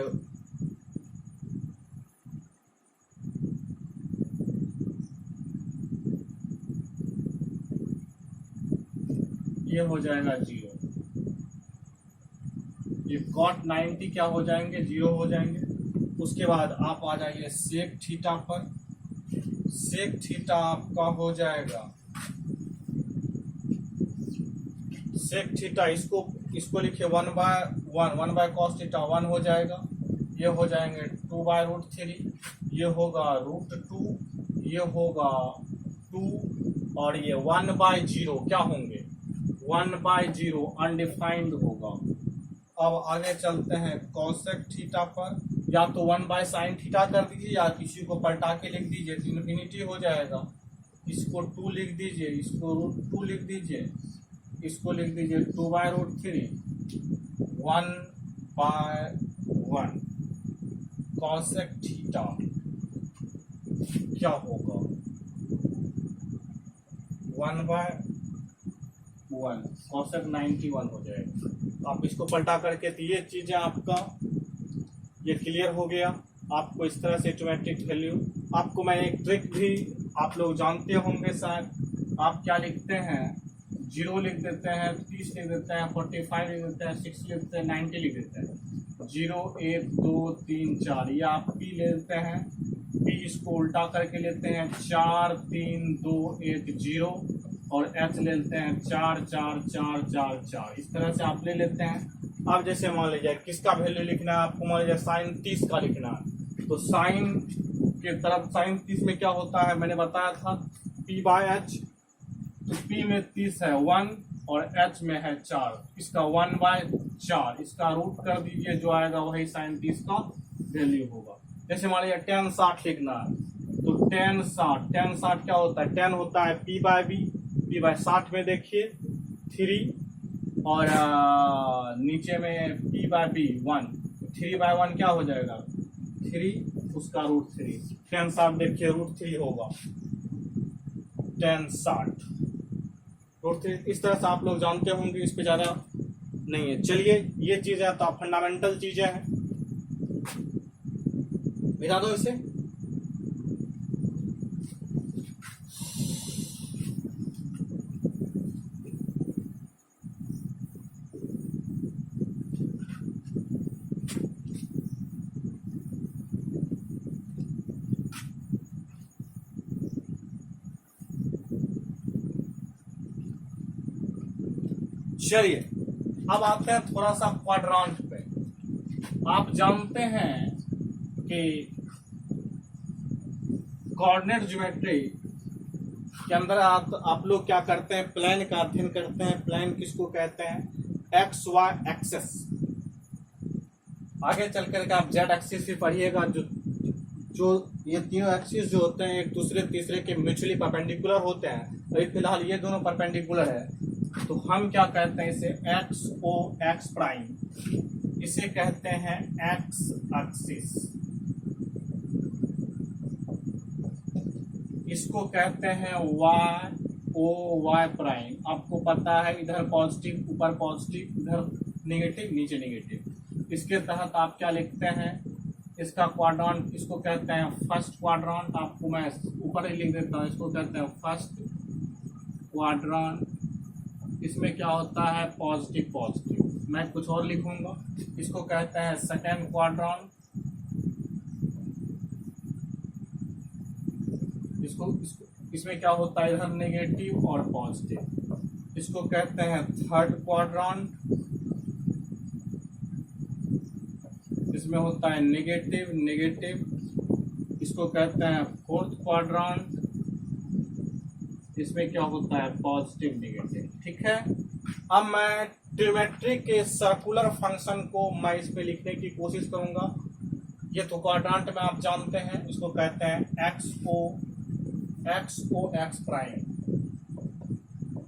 ये हो जाएगा 0। ये cot 90 क्या हो जाएंगे, 0 हो जाएंगे। उसके बाद आप आ जाइए सेक थीटा पर। सेक थीटा आपका हो जाएगा, सेक थीटा इसको लिखिए 1/cos थीटा 1 हो जाएगा। ये हो जाएंगे 2/√3, ये होगा √2, ये होगा 2 और ये 1/0 क्या होंगे, 1/0 अनडिफाइंड होगा। अब आगे चलते हैं कॉसेक थीटा पर। या तो 1/sin थीटा कर दीजिए या किसी को पलटा के लिख दीजिए तो इन्फिनिटी हो जाएगा। इसको 2 लिख दीजिए, इसको √2 लिख दीजिए, इसको लिख दीजिए 2/√3, 1/1 कॉसेक थीटा क्या होगा, 1/1 कॉसेक 91 हो जाएगा। आप इसको पलटा करके, तो ये चीजें आपका ये क्लियर हो गया। आपको इस तरह से ज्योमेट्रिक वैल्यू, आपको मैं एक ट्रिक भी, आप लोग जानते होंगे शायद। आप क्या लिखते हैं, 0 लिख देते हैं, 30 लिख देते हैं, 45 लिख देते हैं, 60 लिख देते हैं, 90 लिख देते हैं। 0, 1, 2, 3, 4 ये आप P ले लेते हैं। P इसको उल्टा करके लेते हैं, 4, 3, 2, 1, 0 और H ले लेते हैं 4, 4, 4, 4, 4। इस तरह से आप ले लेते हैं। अब जैसे मान लीजिए किसका वैल्यू लिखना है आपको, मान लीजिए साइन 30 का लिखना है, तो साइन के तरफ, साइन 30 में क्या होता है मैंने बताया था, P/H। तो P में 30 है 1 और H में है 4, इसका 1/4, इसका रूट कर दीजिए, जो आएगा वही साइन 30 का वैल्यू होगा। जैसे मान लीजिए tan 60 लिखना है, तो tan 60 क्या होता है, tan होता है P/B, P/60 में देखिए 3 और नीचे में P/B 1, 3/1 क्या हो जाएगा 3, उसका √3। tan 60 देखिए √3 होगा, tan 60 √3। इस तरह से आप लोग जानते होंगे, इस पे ज्यादा नहीं है। चलिए ये चीजें तो फंडामेंटल चीजें हैं, मिटा दो इसे। चलिए अब आते हैं थोड़ा सा क्वाड्रांट पे। आप जानते हैं कि कोऑर्डिनेट ज्योमेट्री के अंदर आप लोग क्या करते हैं, प्लेन का अध्ययन करते हैं। प्लेन किसको कहते हैं, एक्स वाई एक्सेस। आगे चल करके आप जेड एक्सिस भी पढ़िएगा। जो ये तीनों एक्सिस जो होते हैं एक दूसरे तीसरे के म्यूचुअली परपेंडिकुलर होते हैं। अभी फिलहाल ये दोनों परपेंडिकुलर है, तो हम क्या कहते हैं इसे, एक्स ओ एक्स प्राइम, इसे कहते हैं एक्स एक्सिस, इसको कहते हैं वाई ओ वाई प्राइम, आपको पता है इधर पॉजिटिव, ऊपर पॉजिटिव, इधर नेगेटिव, नीचे नेगेटिव। इसके तहत आप क्या लिखते हैं, इसका क्वाड्रांट, इसको कहते हैं फर्स्ट क्वाड्रांट, आपको मैं ऊपर ही लिख देता हूँ, इसको कहते हैं फर्स्ट क्वाड्रांट। इसमें क्या होता है, पॉजिटिव पॉजिटिव। मैं कुछ और लिखूंगा, इसको कहते हैं सेकेंड क्वाड्रांट। इसको इसमें क्या होता है, इधर नेगेटिव और पॉजिटिव। इसको कहते हैं थर्ड क्वाड्रांट, इसमें होता है नेगेटिव नेगेटिव। इसको कहते हैं फोर्थ क्वाड्रांट, इसमें क्या होता है, पॉजिटिव नेगेटिव। ठीक है, अब मैं ट्रिमेट्री के सर्कुलर फंक्शन को मैं इस पे लिखने की कोशिश करूंगा। ये तो क्वाड्रांट में आप जानते हैं, इसको कहते हैं एक्स प्राइम,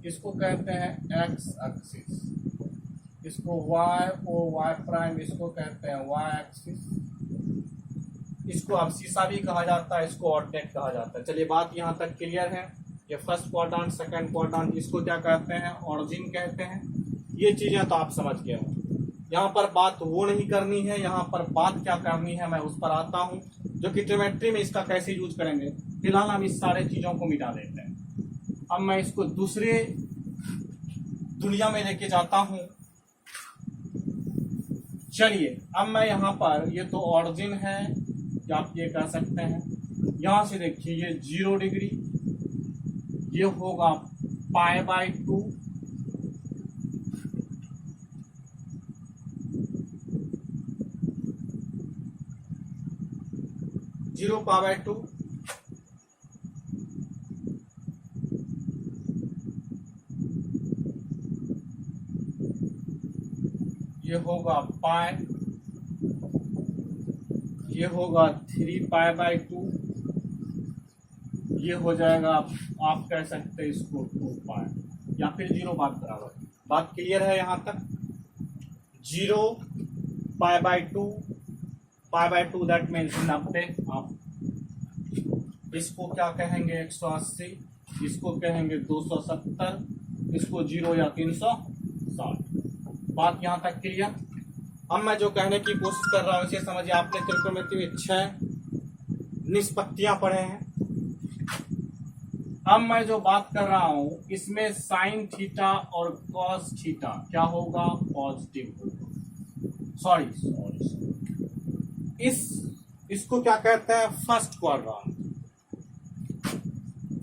इसको कहते हैं एक्स एक्सिस, इसको वाई प्राइम, इसको कहते हैं वाई एक्सिस। इसको अब शीशा भी कहा जाता है, इसको ऑर्डिनेट कहा जाता है। चलिए बात यहाँ तक क्लियर है। ये फर्स्ट क्वाड्रांट, सेकंड क्वाड्रांट, इसको क्या कहते हैं, ऑरिजिन कहते हैं। ये चीजें तो आप समझ गए हो। यहाँ पर बात वो नहीं करनी है, यहाँ पर बात क्या करनी है मैं उस पर आता हूँ, जो कि ट्रिमेट्री में इसका कैसे यूज करेंगे। फिलहाल हम इस सारे चीजों को मिटा देते हैं। अब मैं इसको दूसरे दुनिया में लेके जाता हूँ। चलिए अब मैं यहाँ पर, ये तो ऑरिजिन है, या आप ये कह सकते हैं, यहाँ से देखिए ये 0 डिग्री, ये होगा π/2, जीरो π/2, ये होगा पाई, ये होगा 3π/2, ये हो जाएगा, आप कह सकते हैं इसको 2π, या फिर 0 बात बराबर। बात क्लियर है यहाँ तक। 0 π/2 दैट मीन्स 90। आप इसको क्या कहेंगे, 180, इसको कहेंगे 270, इसको 0 या 360। बात यहाँ तक क्लियर। अब मैं जो कहने की कोशिश कर रहा हूँ इसे समझिए। आपने त्रिकोणमिति में 6 निष्पत्तियां पढ़े हैं। अब मैं जो बात कर रहा हूं इसमें साइन थीटा और कॉस थीटा क्या होगा, पॉजिटिव होगा। सॉरी, इसको क्या कहते हैं, फर्स्ट क्वाड्रांट।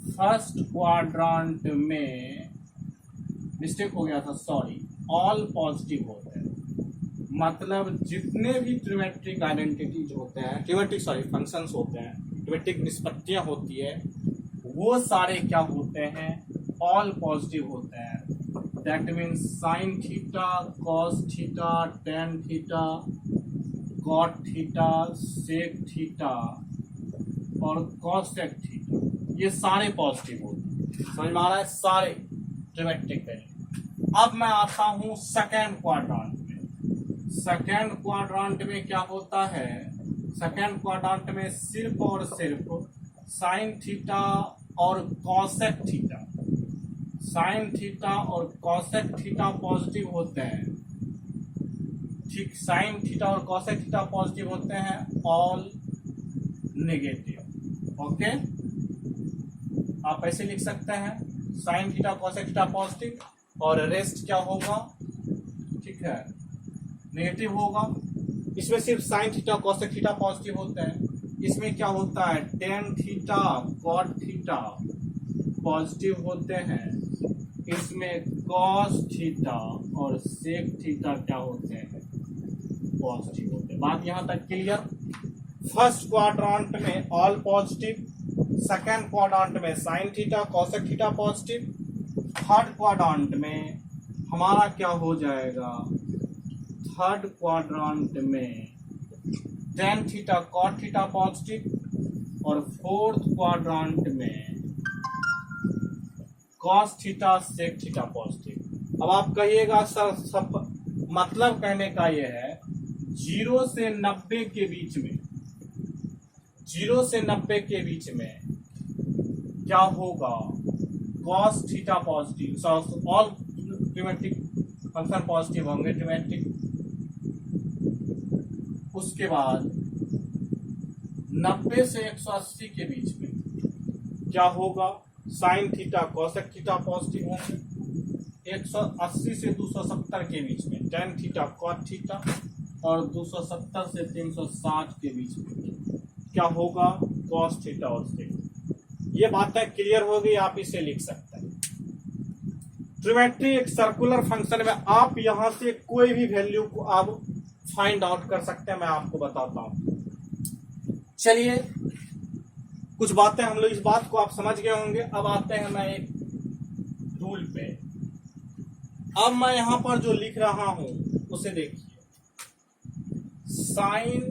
फर्स्ट क्वाड्रांट में मिस्टेक हो गया था, सॉरी, ऑल पॉजिटिव होते हैं। मतलब जितने भी ट्रिमेट्रिक आइडेंटिटीज होते हैं, फंक्शंस होते हैं, ट्रिमेट्रिक निष्पत्तियां होती है, वो सारे क्या होते हैं, ऑल पॉजिटिव होते हैं। That means sine theta, cos theta, tan theta, cot theta, sec theta और कॉसेक थीटा, ये सारे पॉजिटिव होते हैं। समझ में आ रहा है, सारे ट्रिमेट्रिक वैल्यू। अब मैं आता हूं सेकेंड क्वाड्रांट में। सेकेंड क्वाड्रांट में क्या होता है, सेकेंड क्वाड्रांट में सिर्फ और सिर्फ साइन थीटा और कॉसेक थीटा, साइन थीटा और कॉसेक थीटा पॉजिटिव होते हैं। ठीक, साइन थीटा और कॉसेक थीटा पॉजिटिव होते हैं, ऑल नेगेटिव। ओके, आप ऐसे लिख सकते हैं, sine theta cosec theta positive और रेस्ट क्या होगा, ठीक है, नेगेटिव होगा। इसमें सिर्फ sine theta cosec theta positive होते हैं। इसमें क्या होता है, tan theta cot theta positive होते हैं। इसमें कॉस थीटा और सेक थीटा क्या होते हैं, पॉजिटिव होते हैं। बात यहां तक क्लियर। फर्स्ट क्वाड्रांट में ऑल पॉजिटिव, सेकेंड क्वाड्रांट में sine theta cosec theta positive, third quadrant में हमारा क्या हो जाएगा, थर्ड क्वाड्रांट में tan theta cot theta positive और फोर्थ क्वाड्रांट में cos theta sec theta positive. अब आप कहिएगा सर सब मतलब कहने का ये है 0 से 90 के बीच में, 0 से 90 के बीच में क्या होगा, cos theta positive, all trimetric function positive होंगे ट्रिमेट्रिक। उसके बाद 90 से 180 के बीच में क्या होगा, sign theta cosec theta positive होंगे। 180 से 270 के बीच में टेन थीटा कॉट थीटा, और 270 से 360 के बीच में क्या होगा, कॉस थीटा और थीटा। ये बातें क्लियर हो गई, आप इसे लिख सकते हैं। ट्रिमेट्री एक सर्कुलर फंक्शन में आप यहां से कोई भी वैल्यू को आप फाइंड आउट कर सकते हैं, मैं आपको बताता हूं। चलिए कुछ बातें हम लोग, इस बात को आप समझ गए होंगे। अब आते हैं मैं एक रूल पे। अब मैं यहां पर जो लिख रहा हूं उसे देखिए, sine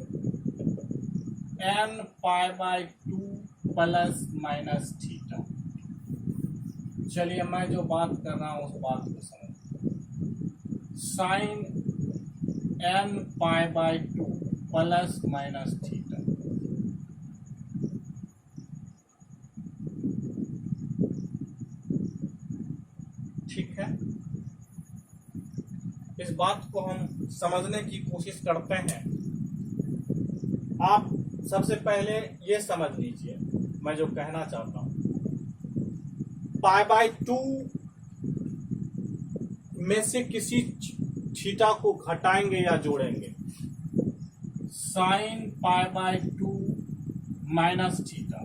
n π/2 plus minus theta. चलिए मैं जो बात कर रहा हूं उस बात को समझ। Sine n π/2 plus minus theta, ठीक है। इस बात को हम समझने की कोशिश करते हैं। आप सबसे पहले ये समझ लीजिए मैं जो कहना चाहता हूं, π/2 में से किसी थीटा को घटाएंगे या जोड़ेंगे। साइन π/2 माइनस थीटा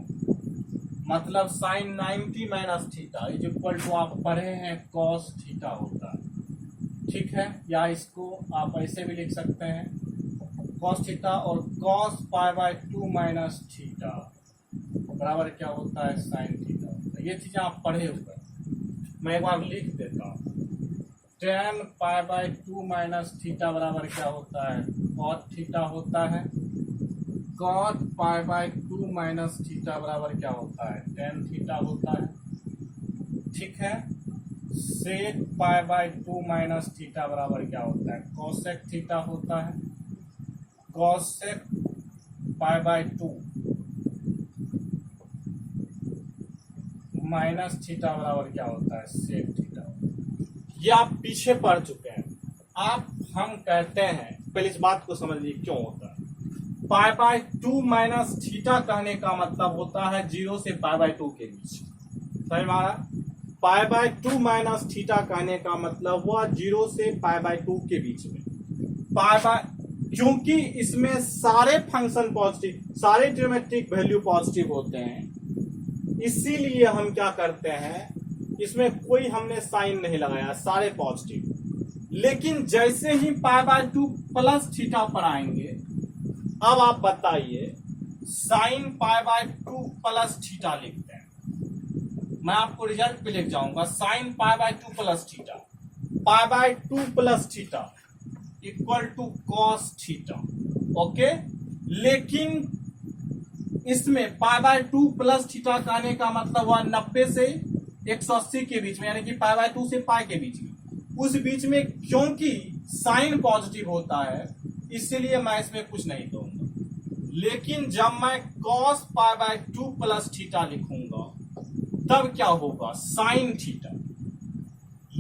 मतलब sine 90 minus theta is equal to, आप पढ़े हैं कॉस थीटा होता है, ठीक है। या इसको आप ऐसे भी लिख सकते हैं, कॉस थीटा और कॉस π/2 माइनस थीटा बराबर क्या होता है, साइन थीटा होता है। ये चीजें आप पढ़े हुए, मैं एक बार लिख देता हूँ। tan π/2 माइनस थीटा बराबर क्या होता है, कॉट थीटा होता है। कॉट π/2 माइनस थीटा बराबर क्या होता है, tan थीटा होता है, ठीक है। सेक π/2 माइनस थीटा बराबर क्या होता है, कोसेक थीटा होता है। कोसेक π/2 माइनस थीटा बराबर क्या होता है, सेक थीटा। ये आप पीछे पढ़ चुके हैं। आप हम कहते हैं, पहले इस बात को समझ लीजिए क्यों होता है। π/2 माइनस थीटा कहने का मतलब होता है 0 से π/2 के बीच, सही माना। π/2 माइनस थीटा कहने का मतलब हुआ 0 से π/2 के बीच में। क्योंकि इसमें सारे फंक्शन पॉजिटिव, सारे ज्योमेट्रिक वैल्यू पॉजिटिव होते हैं, इसीलिए हम क्या करते हैं, इसमें कोई हमने साइन नहीं लगाया, सारे पॉजिटिव। लेकिन जैसे ही π/2 प्लस थीटा पर आएंगे, अब आप बताइए साइन π/2 प्लस थीटा लिखते हैं। मैं आपको रिजल्ट पे लिख जाऊंगा, sine π/2 plus theta, π/2 plus theta equal to cos theta, okay. लेकिन इसमें π/2 प्लस थीटा कहने का मतलब हुआ 90 से 180 के बीच में, यानी कि π/2 से π के बीच में। उस बीच में क्योंकि साइन पॉजिटिव होता है, इसलिए मैं इसमें कुछ नहीं दूंगा। लेकिन जब मैं cos π/2 प्लस थीटा लिखूंगा तब क्या होगा, साइन थीटा।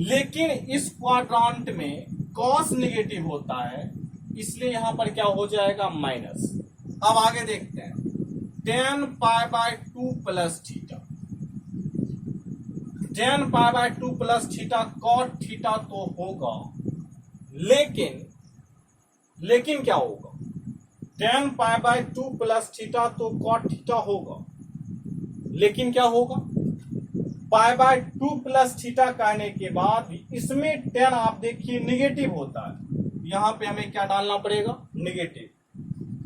लेकिन इस क्वाड्रांट में cos निगेटिव होता है, इसलिए यहां पर क्या हो जाएगा, माइनस। अब आगे देखते हैं, tan π/2 plus theta, tan π/2 plus theta cot theta तो होगा, लेकिन क्या होगा, tan π/2 प्लस थीटा तो cot थीटा होगा, लेकिन क्या होगा, π/2 प्लस थीटा कहने के बाद इसमें tan आप देखिए निगेटिव होता है, यहां पे हमें क्या डालना पड़ेगा, निगेटिव।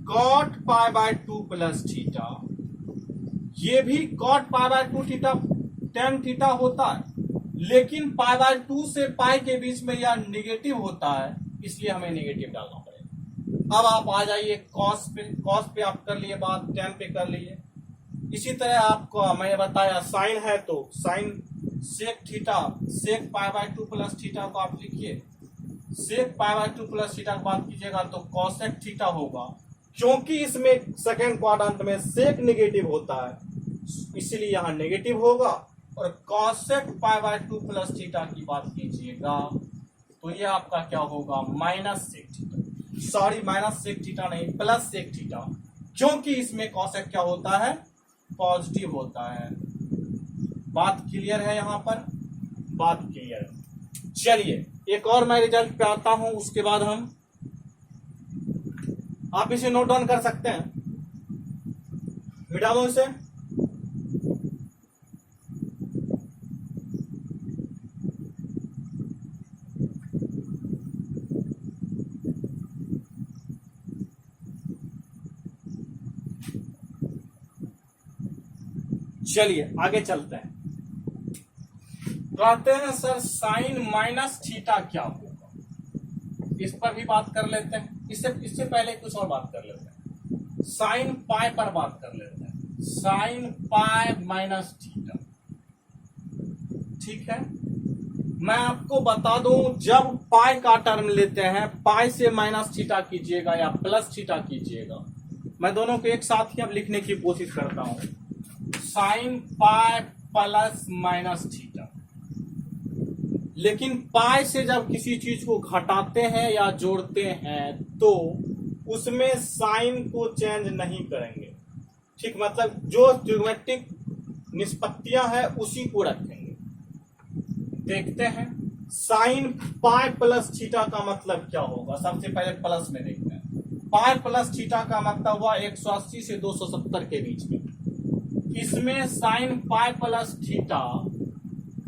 cot π/2 प्लस थीटा, ये भी cot π/2 थीटा tan थीटा होता है, लेकिन π/2 से π के बीच में यह निगेटिव होता है, इसलिए हमें निगेटिव डालना पड़ेगा। अब आप आ जाइए cos पे आप कर लिए बात, tan पे कर लिए। इसी तरह आपको मैंने बताया साइन है तो साइन सेक थीटा, सेक π/2 प्लस थीटा को आप लिखिए, सेक π/2 प्लस थीटा की बात कीजिएगा तो कॉसेक थीटा होगा। क्योंकि इसमें सेकेंड क्वाड्रेंट में सेक नेगेटिव होता है, इसलिए यहां नेगेटिव होगा। और cosec pi by 2 plus theta की बात कीजिएगा तो ये आपका क्या होगा minus sec theta, sorry minus sec theta नहीं प्लस सेक थीटा, क्योंकि इसमें कॉसेक क्या होता है पॉजिटिव होता है। बात क्लियर है यहाँ पर, बात क्लियर है। चलिए एक और मैं रिजल्ट पे आता हूं, उसके बाद हम आप इसे नोट डाउन कर सकते हैं, मिटा दो इसे। चलिए आगे चलते हैं। कहते हैं सर साइन माइनस थीटा क्या होगा, इस पर भी बात कर लेते हैं। इससे पहले कुछ और बात कर लेते हैं, साइन पाई पर बात कर लेते हैं। साइन पाई माइनस थीटा, ठीक है। मैं आपको बता दूं जब पाई का टर्म लेते हैं पाई से माइनस थीटा कीजिएगा या प्लस थीटा कीजिएगा, मैं दोनों को एक साथ ही अब लिखने की कोशिश करता हूं। Sine pi plus minus theta, लेकिन पाई से जब किसी चीज को घटाते हैं या जोड़ते हैं तो उसमें साइन को चेंज नहीं करेंगे, ठीक। मतलब जो ट्रिग्नोमेट्रिक निष्पत्तियां हैं उसी को रखेंगे। देखते हैं साइन पाई प्लस थीटा का मतलब क्या होगा। सबसे पहले प्लस में देखते हैं। पाई प्लस थीटा का मतलब हुआ 180 से 270 के बीच में। इसमें साइन पाई प्लस थीटा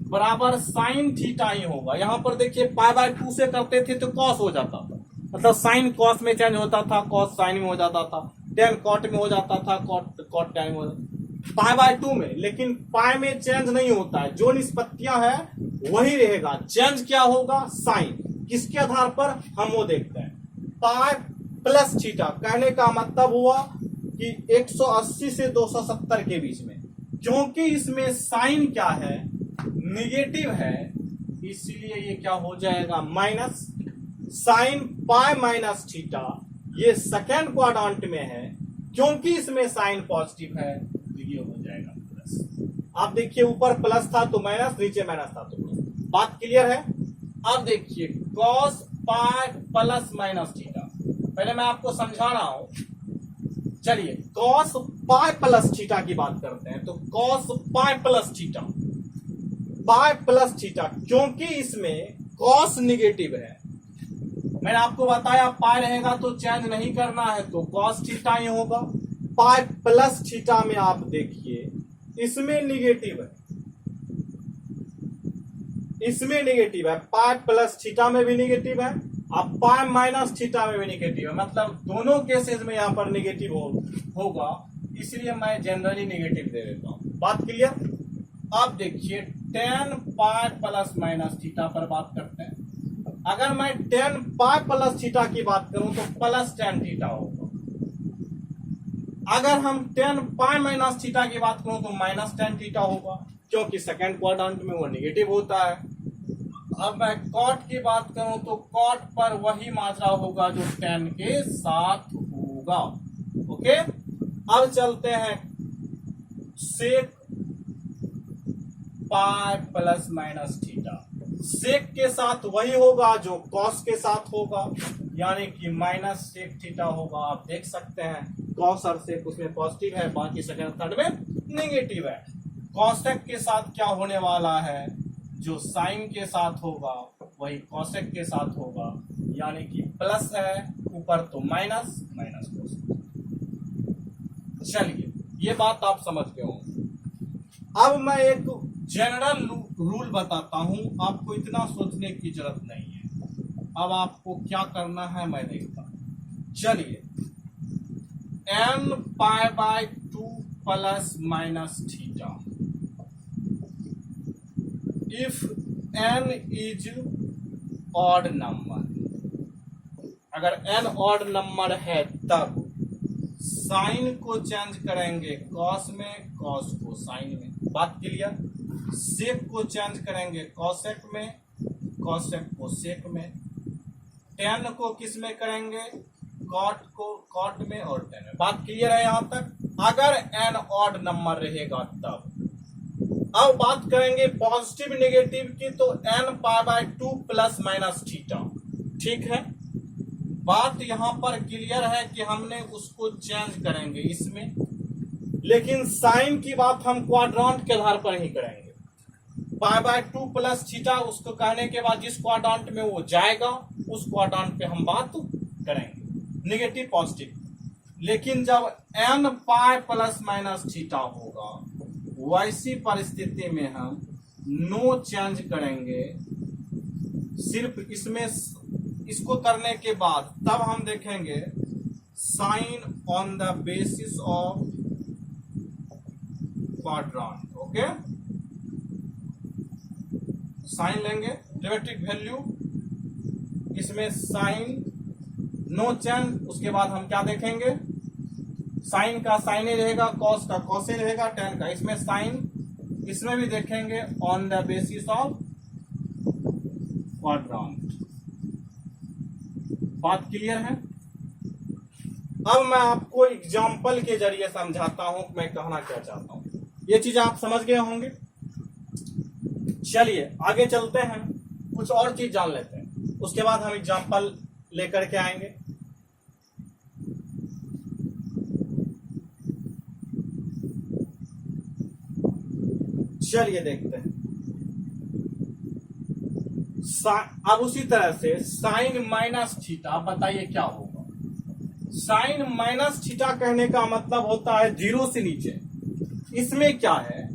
बराबर साइन थीटा ही होगा। यहां पर देखिए पाई बाय 2 से करते थे तो कॉस हो जाता था, मतलब साइन कॉस में चेंज होता था, कॉस साइन में हो जाता था, टेन कॉट में हो जाता था, कॉट टेन में हो जाता पाई बाय 2 में। लेकिन पाई में चेंज नहीं होता है, जो निष्पत्तियां है वही रहेगा। चेंज क्या होगा साइन, किसके आधार पर हम वो देखते हैं। पाई प्लस थीटा कहने का मतलब हुआ कि 180 से 270 के बीच में, क्योंकि इसमें साइन क्या है निगेटिव है, इसलिए ये क्या हो जाएगा minus. Sign pi minus theta ये सेकेंड क्वाड्रेंट में है, क्योंकि इसमें साइन पॉजिटिव है तो ये हो जाएगा प्लस। आप देखिए ऊपर प्लस था तो माइनस, नीचे माइनस था तो प्लस। बात क्लियर है। अब देखिए cos pi plus minus theta, पहले मैं आपको समझा रहा हूं। चलिए कॉस पाई प्लस थीटा की बात करते हैं। तो cos pi plus theta, pi plus theta, क्योंकि इसमें कॉस निगेटिव है। मैंने आपको बताया पाई रहेगा तो चेंज नहीं करना है तो कॉस थीटा ही होगा। पाई प्लस थीटा में आप देखिए इसमें निगेटिव है, इसमें निगेटिव है। पाई प्लस थीटा में भी निगेटिव है, अब पाई माइनस थीटा में भी निगेटिव है, मतलब दोनों केसेस में यहां पर निगेटिव होगा, इसलिए मैं जनरली निगेटिव दे देता हूं। बात क्लियर। अब देखिए ten pi plus minus theta पर बात करते हैं। अगर मैं टेन पाई प्लस थीटा की बात करूं तो प्लस टेन थीटा होगा। अगर हम टेन पाई माइनस थीटा की बात करूं तो माइनस टेन थीटा होगा, क्योंकि सेकेंड क्वाड्रेंट में वो निगेटिव होता है। अब मैं कॉट की बात करूं तो कॉट पर वही मात्रा होगा जो टेन के साथ होगा। ओके, अब चलते हैं सेक पाई प्लस माइनस थीटा। सेक के साथ वही होगा जो कॉस के साथ होगा, यानी कि माइनस सेक थीटा होगा। आप देख सकते हैं कॉस और सेक उसमें पॉजिटिव है, बाकी सेकंड थर्ड में निगेटिव है। कॉसेक के साथ क्या होने वाला है, जो साइन के साथ होगा वही कॉसेक के साथ होगा, यानी कि प्लस है ऊपर तो माइनस, माइनस कोसेक। चलिए ये बात आप समझ गए होंगे। अब मैं एक जनरल रूल बताता हूं, आपको इतना सोचने की जरूरत नहीं है। अब आपको क्या करना है मैं देखता हूं। चलिए n pi by 2 plus minus theta, if n is odd number, अगर n ऑड नंबर है तब साइन को चेंज करेंगे कॉस में, कॉस को साइन में। बात क्लियर। सेक को चेंज करेंगे कॉसेक में, कॉसेक को सेक में। टेन को किस में करेंगे, कॉट को कॉट में और टेन में। बात क्लियर है यहां तक। अगर n ऑड नंबर रहेगा तब, अब बात करेंगे पॉजिटिव नेगेटिव की, तो n pi by 2 plus minus theta. ठीक है, बात यहां पर क्लियर है कि हमने उसको चेंज करेंगे इसमें, लेकिन साइन की बात हम क्वाड्रांट के आधार पर ही करेंगे। पाई बाय 2 प्लस थीटा उसको कहने के बाद जिस क्वाड्रांट में वो जाएगा उस क्वाड्रांट पे हम बात करेंगे, नेगेटिव पॉजिटिव। लेकिन जब n pi plus minus theta होगा, वैसी परिस्थिति में हम नो चेंज करेंगे। सिर्फ इसमें इसको करने के बाद तब हम देखेंगे sine on the basis of quadrant. Okay, sine लेंगे ज्योमेट्रिक वैल्यू, इसमें साइन नो चेंज। उसके बाद हम क्या देखेंगे, साइन का साइन ही रहेगा, कॉस का कॉस ही रहेगा, टेन का इसमें साइन, इसमें भी देखेंगे on the basis of quadrant. बात क्लियर है? अब मैं आपको एग्जाम्पल के जरिए समझाता हूं मैं कहना क्या चाहता हूं। ये चीज आप समझ गए होंगे। चलिए आगे चलते हैं, कुछ और चीज जान लेते हैं, उसके बाद हम एग्जाम्पल लेकर के आएंगे। चलिए देखते हैं। अब उसी तरह से साइन माइनस थीटा, बताइए क्या होगा। साइन माइनस थीटा कहने का मतलब होता है 0 से नीचे। इसमें क्या है,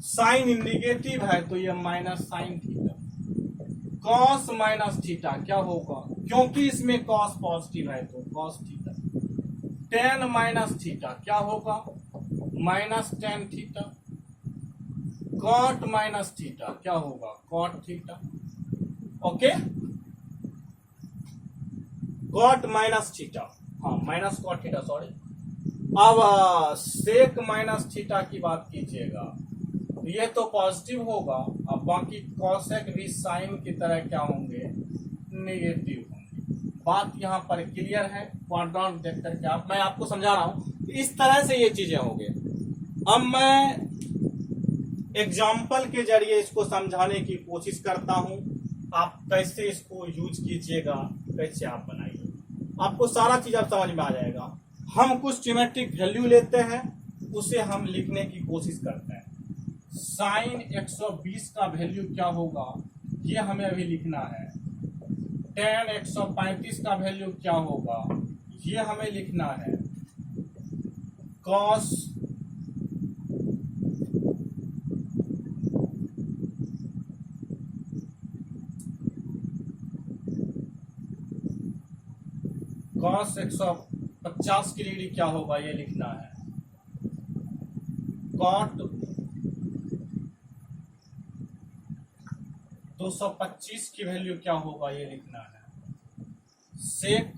साइन नेगेटिव है तो ये minus sine theta. Cos minus theta क्या होगा, क्योंकि इसमें कॉस पॉजिटिव है तो cos theta. Tan minus theta क्या होगा, minus tan theta. Cot minus theta क्या होगा, cot theta. Okay, cot minus theta, हाँ माइनस कॉट थीटा, सॉरी। अब सेक माइनस थीटा की बात कीजिएगा, ये तो पॉजिटिव होगा। अब बाकी कॉसेक भी साइन की तरह क्या होंगे, नेगेटिव होंगे। बात यहां पर क्लियर है। क्वाड्रांट देख करके मैं आपको समझा रहा हूं, इस तरह से ये चीजें होंगे। अब मैं एग्जाम्पल के जरिए इसको समझाने की कोशिश करता हूं, आप कैसे इसको यूज कीजिएगा, कैसे आप बनाइए, आपको सारा चीज आप समझ में आ जाएगा। हम कुछ ज्योमेट्रिक वैल्यू लेते हैं, उसे हम लिखने की कोशिश करते हैं। साइन 120 का वैल्यू क्या होगा, ये हमें अभी लिखना है। टेन 135 का वैल्यू क्या होगा, ये हमें लिखना है। कॉस कॉस 150 की डिग्री क्या होगा, ये लिखना है। कॉट 225 की वैल्यू क्या होगा, ये लिखना है। सेक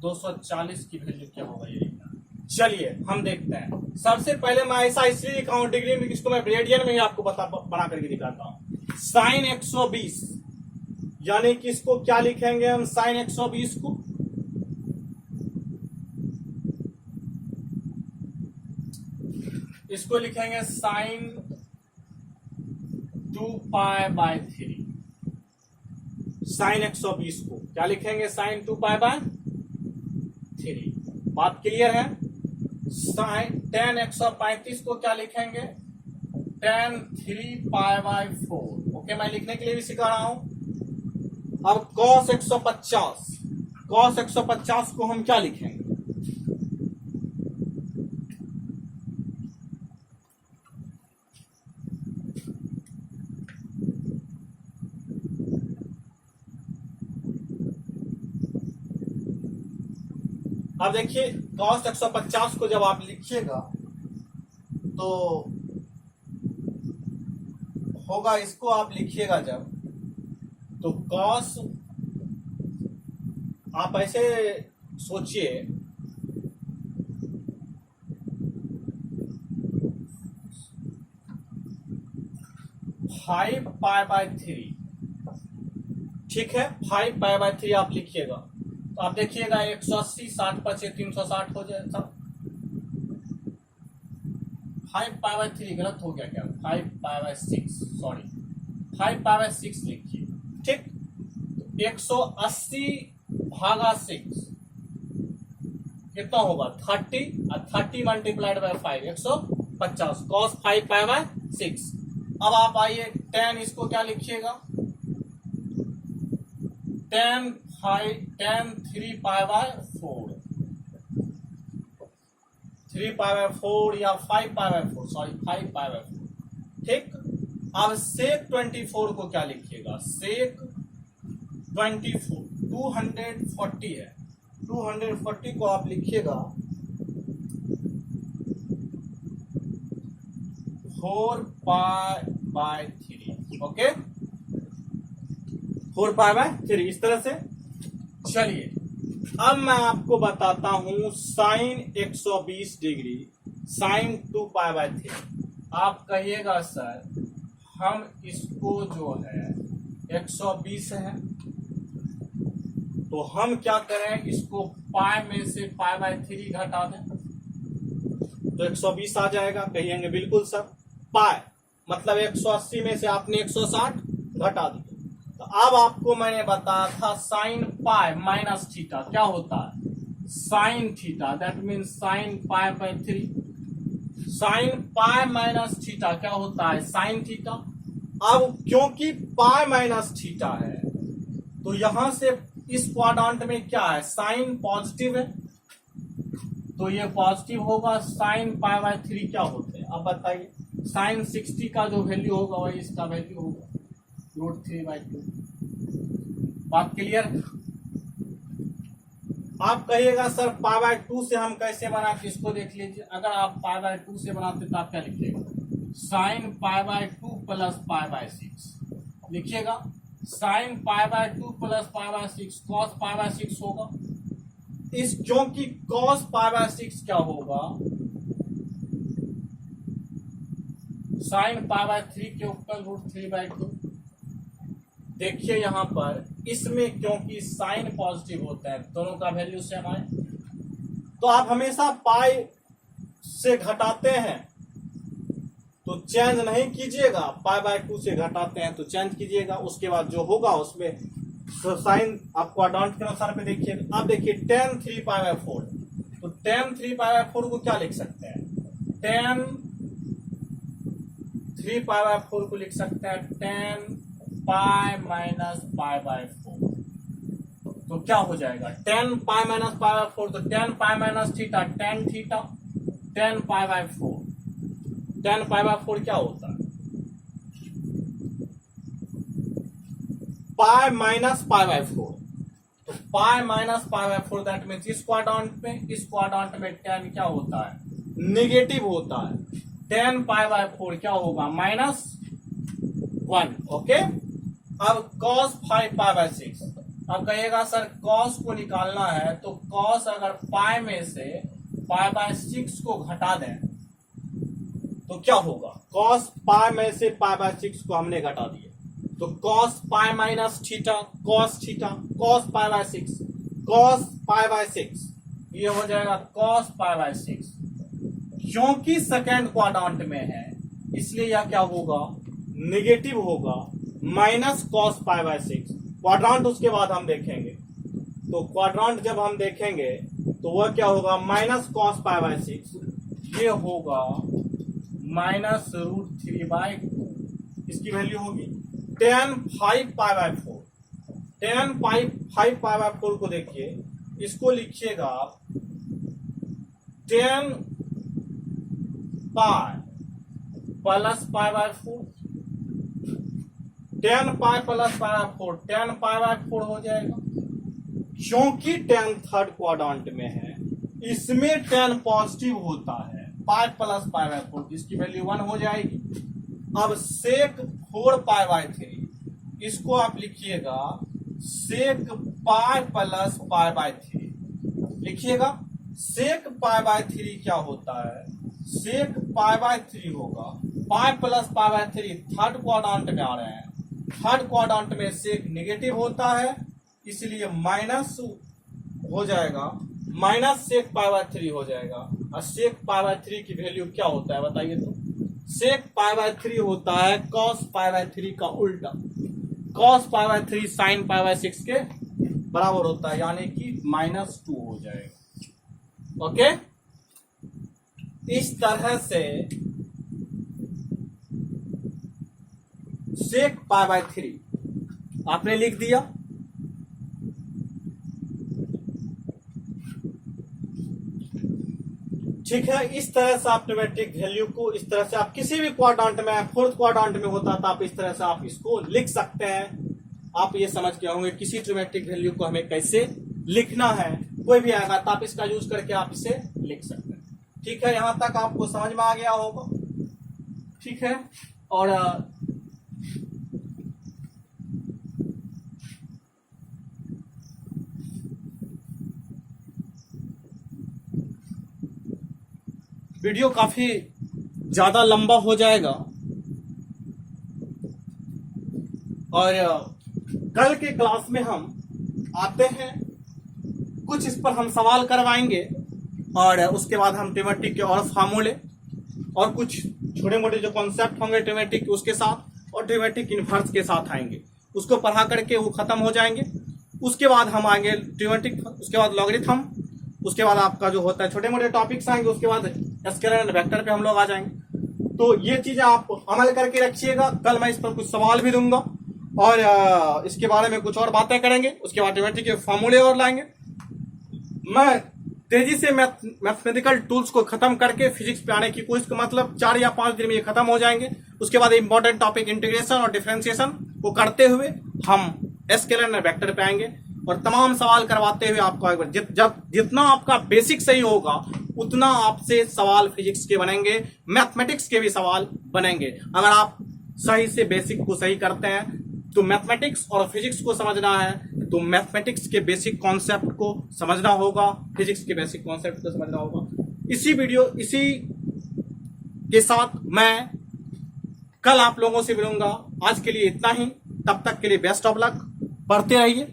240 की वैल्यू क्या होगा, ये लिखना है। चलिए हम देखते हैं। सबसे पहले मैं ऐसा इसलिए लिखा हूं डिग्री में, इसको मैं रेडियन में ही आपको बना करके दिखाता हूं। साइन 120 यानी कि इसको क्या लिखेंगे हम, साइन 120 को इसको लिखेंगे साइन 2 पाई बाय 3। साइन 120 को क्या लिखेंगे, साइन 2 पाई बाय 3। बात क्लियर है। साइन टेन 135 को क्या लिखेंगे, टेन 3 पाई बाय 4। ओके, मैं लिखने के लिए भी सिखा रहा हूं। अब cos 150 को हम क्या लिखेंगे, अब देखिए cos 150 को जब आप लिखिएगा तो होगा, इसको आप लिखिएगा जब, तो cos आप ऐसे सोचिए, फाइव पाई बाय 3। ठीक है, 5 पाई बाय 3 आप लिखिएगा तो आप देखिएगा 180 60 पर 360 हो जाए सब।
5π/3 गलत हो गया क्या, 5π/6, सॉरी 5π/6 लिखिए। ठीक, 180 भागा 6 कितना होगा 30, और 30 मल्टीप्लाइड बाय 5 150 cos 5π/6। अब आप आइए tan, इसको क्या लिखिएगा, tan 3π/4, 3π/4 या 5π/4, सॉरी 5π/4। ठीक, अब sec 24 को क्या लिखिएगा, sec 24 240 है, 240 को आप लिखिएगा 4π/3। ओके,
4π/3 इस तरह से।
चलिए
अब मैं आपको बताता हूं साइन 120 डिग्री साइन 2π/3।
आप कहिएगा सर हम इसको जो है 120 है तो हम क्या करें, इसको पाई में से π/3 घटा दें
तो 120 आ जाएगा। कहिएंगे बिल्कुल सर, पाई मतलब 180 में से आपने 160 घटा दिया। तो अब आपको मैंने बताया था साइन पाई माइनस थीटा क्या होता है, sine theta, that mean sine π/3। Sine pi minus theta क्या होता है, साइन थीटा। अब क्योंकि पाई माइनस थीटा है तो यहां से इस क्वाड्रेंट में क्या है, साइन पॉजिटिव है
तो ये पॉजिटिव होगा। साइन π/3 क्या होते हैं, अब बताइए, साइन 60 का जो वैल्यू होगा वही इसका वैल्यू होगा √3/2। बात क्लियर।
आप कहिएगा सर π/2 से हम कैसे
बनाते इसको देख लीजिए। अगर आप π/2 से बनाते तो आप क्या लिखिएगा, साइन π/2 प्लस π/6 लिखिएगा। साइन π/2 प्लस π/6 कॉस π/6 होगा।
इस क्योंकि cos π/6 क्या होगा,
साइन π/3 के ऊपर √3/2। देखिए यहां पर इसमें क्योंकि साइन पॉजिटिव होता है दोनों का वैल्यू सेम आए
तो आप हमेशा पाई से घटाते हैं तो चेंज नहीं कीजिएगा, π/2 से घटाते हैं तो चेंज कीजिएगा। उसके बाद जो होगा उसमें साइन आप क्वाड्रेंट के अनुसार पे देखिए। अब देखिए tan 3π/4, तो tan 3π/4 को क्या लिख सकते हैं, tan
3π/4 को लिख सकते हैं tan पाई माइनस π/4। तो क्या हो जाएगा, tan पाई माइनस π/4, तो tan पाई minus theta tan theta tan π/4। tan π/4 क्या होता है,
पाई माइनस π/4।
तो पाई माइनस π/4 दैट मीन्स इस क्वाड्रेंट में tan क्या होता है,
निगेटिव होता है।
tan π/4 क्या होगा, -1। ओके, अब cos 5π/6। अब कहिएगा सर cos को निकालना है तो cos अगर पाई में से π/6 को घटा दें तो क्या होगा,
cos पाई में से π/6 को हमने घटा दिया तो cos पाई माइनस थीटा cos π/6 cos π/6
ये हो जाएगा cos π/6। क्योंकि सेकेंड क्वाड्रेंट में है इसलिए यह क्या होगा,
निगेटिव होगा, माइनस cos π/6। क्वाड्रेंट उसके बाद हम देखेंगे, तो क्वाड्रेंट जब हम देखेंगे तो वह क्या होगा, माइनस cos π/6।
ये होगा -√3/2।
इसकी वैल्यू होगी tan 5π/4। tan 5π/4 को देखिए, इसको लिखिएगा आप tan pi
plus π/4,
tan pi plus π/4 tan π/4 हो जाएगा। क्योंकि tan थर्ड क्वाड्रेंट में है इसमें tan पॉजिटिव होता है, पाई प्लस π/4 इसकी वैल्यू 1 हो जाएगी। अब sec 4π/3 इसको आप लिखिएगा sec पाई प्लस π/3 लिखिएगा। sec π/3 क्या होता है, sec π/3 होगा, पाई प्लस π/3 थर्ड क्वाड्रेंट में आ रहे हैं। थर्ड क्वाड्रेंट में sec नेगेटिव होता है इसलिए माइनस हो जाएगा, माइनस sec π/3 हो जाएगा। और sec पाई बाय 3 की वैल्यू क्या होता है बताइए तो। sec पाई बाय 3 होता है cos पाई बाय 3 का उल्टा। cos pi by 3 sin pi by 6 के बराबर होता है, यानी कि -2 हो जाएगा। ओके, इस तरह से sec पाई बाय 3 आपने लिख दिया। ठीक है, इस तरह से आप ट्रिमेट्रिक वैल्यू को इस तरह से आप किसी भी क्वाड्रेंट में, फोर्थ क्वाड्रेंट में होता तो आप इस तरह से आप इसको लिख सकते हैं। आप ये समझ के होंगे किसी ट्रिमेट्रिक वैल्यू को हमें कैसे लिखना है। कोई भी आएगा तो आप इसका यूज करके आप इसे लिख सकते हैं। ठीक है, यहां तक आपको समझ में आ गया होगा। ठीक है, और वीडियो काफी ज्यादा लंबा हो जाएगा और कल के क्लास में हम आते हैं, कुछ इस पर हम सवाल करवाएंगे और उसके बाद हम ट्रिमेट्रिक के और फार्मूले और कुछ छोटे मोटे जो कॉन्सेप्ट होंगे ट्रिमेट्रिक के उसके साथ और ट्रिमेट्रिक इनवर्स के साथ आएंगे। उसको पढ़ा करके वो खत्म हो जाएंगे। उसके बाद हम आएंगे ट्रिमेट्रिक, उसके बाद लॉगरिथम, उसके बाद आपका जो होता है छोटे मोटे टॉपिक्स आएंगे, उसके बाद स्केलर एंड वेक्टर पे हम लोग आ जाएंगे। तो ये चीजें आप अमल करके रखिएगा। कल मैं इस पर कुछ सवाल भी दूंगा और इसके बारे में कुछ और बातें करेंगे। उसके बाद ट्रिमेट्रिक के फॉर्मूले और लाएंगे। मैं तेजी से मैथमेटिकल टूल्स को खत्म करके फिजिक्स पे आने की कोशिश, मतलब 4 या 5 दिन में ये खत्म हो जाएंगे। उसके बाद इंपॉर्टेंट टॉपिक इंटीग्रेशन और डिफरेंशिएशन को करते हुए हम स्केलर एंड वेक्टर पे आएंगे और तमाम सवाल करवाते हुए आपको एक बार जितना आपका बेसिक सही होगा उतना आपसे सवाल फिजिक्स के बनेंगे, मैथमेटिक्स के भी सवाल बनेंगे। अगर आप सही से बेसिक को सही करते हैं तो मैथमेटिक्स और फिजिक्स को समझना है तो मैथमेटिक्स के बेसिक कॉन्सेप्ट को समझना होगा, फिजिक्स के बेसिक कॉन्सेप्ट को समझना होगा। इसी के साथ मैं कल आप लोगों से मिलूंगा। आज के लिए इतना ही, तब तक के लिए बेस्ट ऑफ लक, पढ़ते रहिए।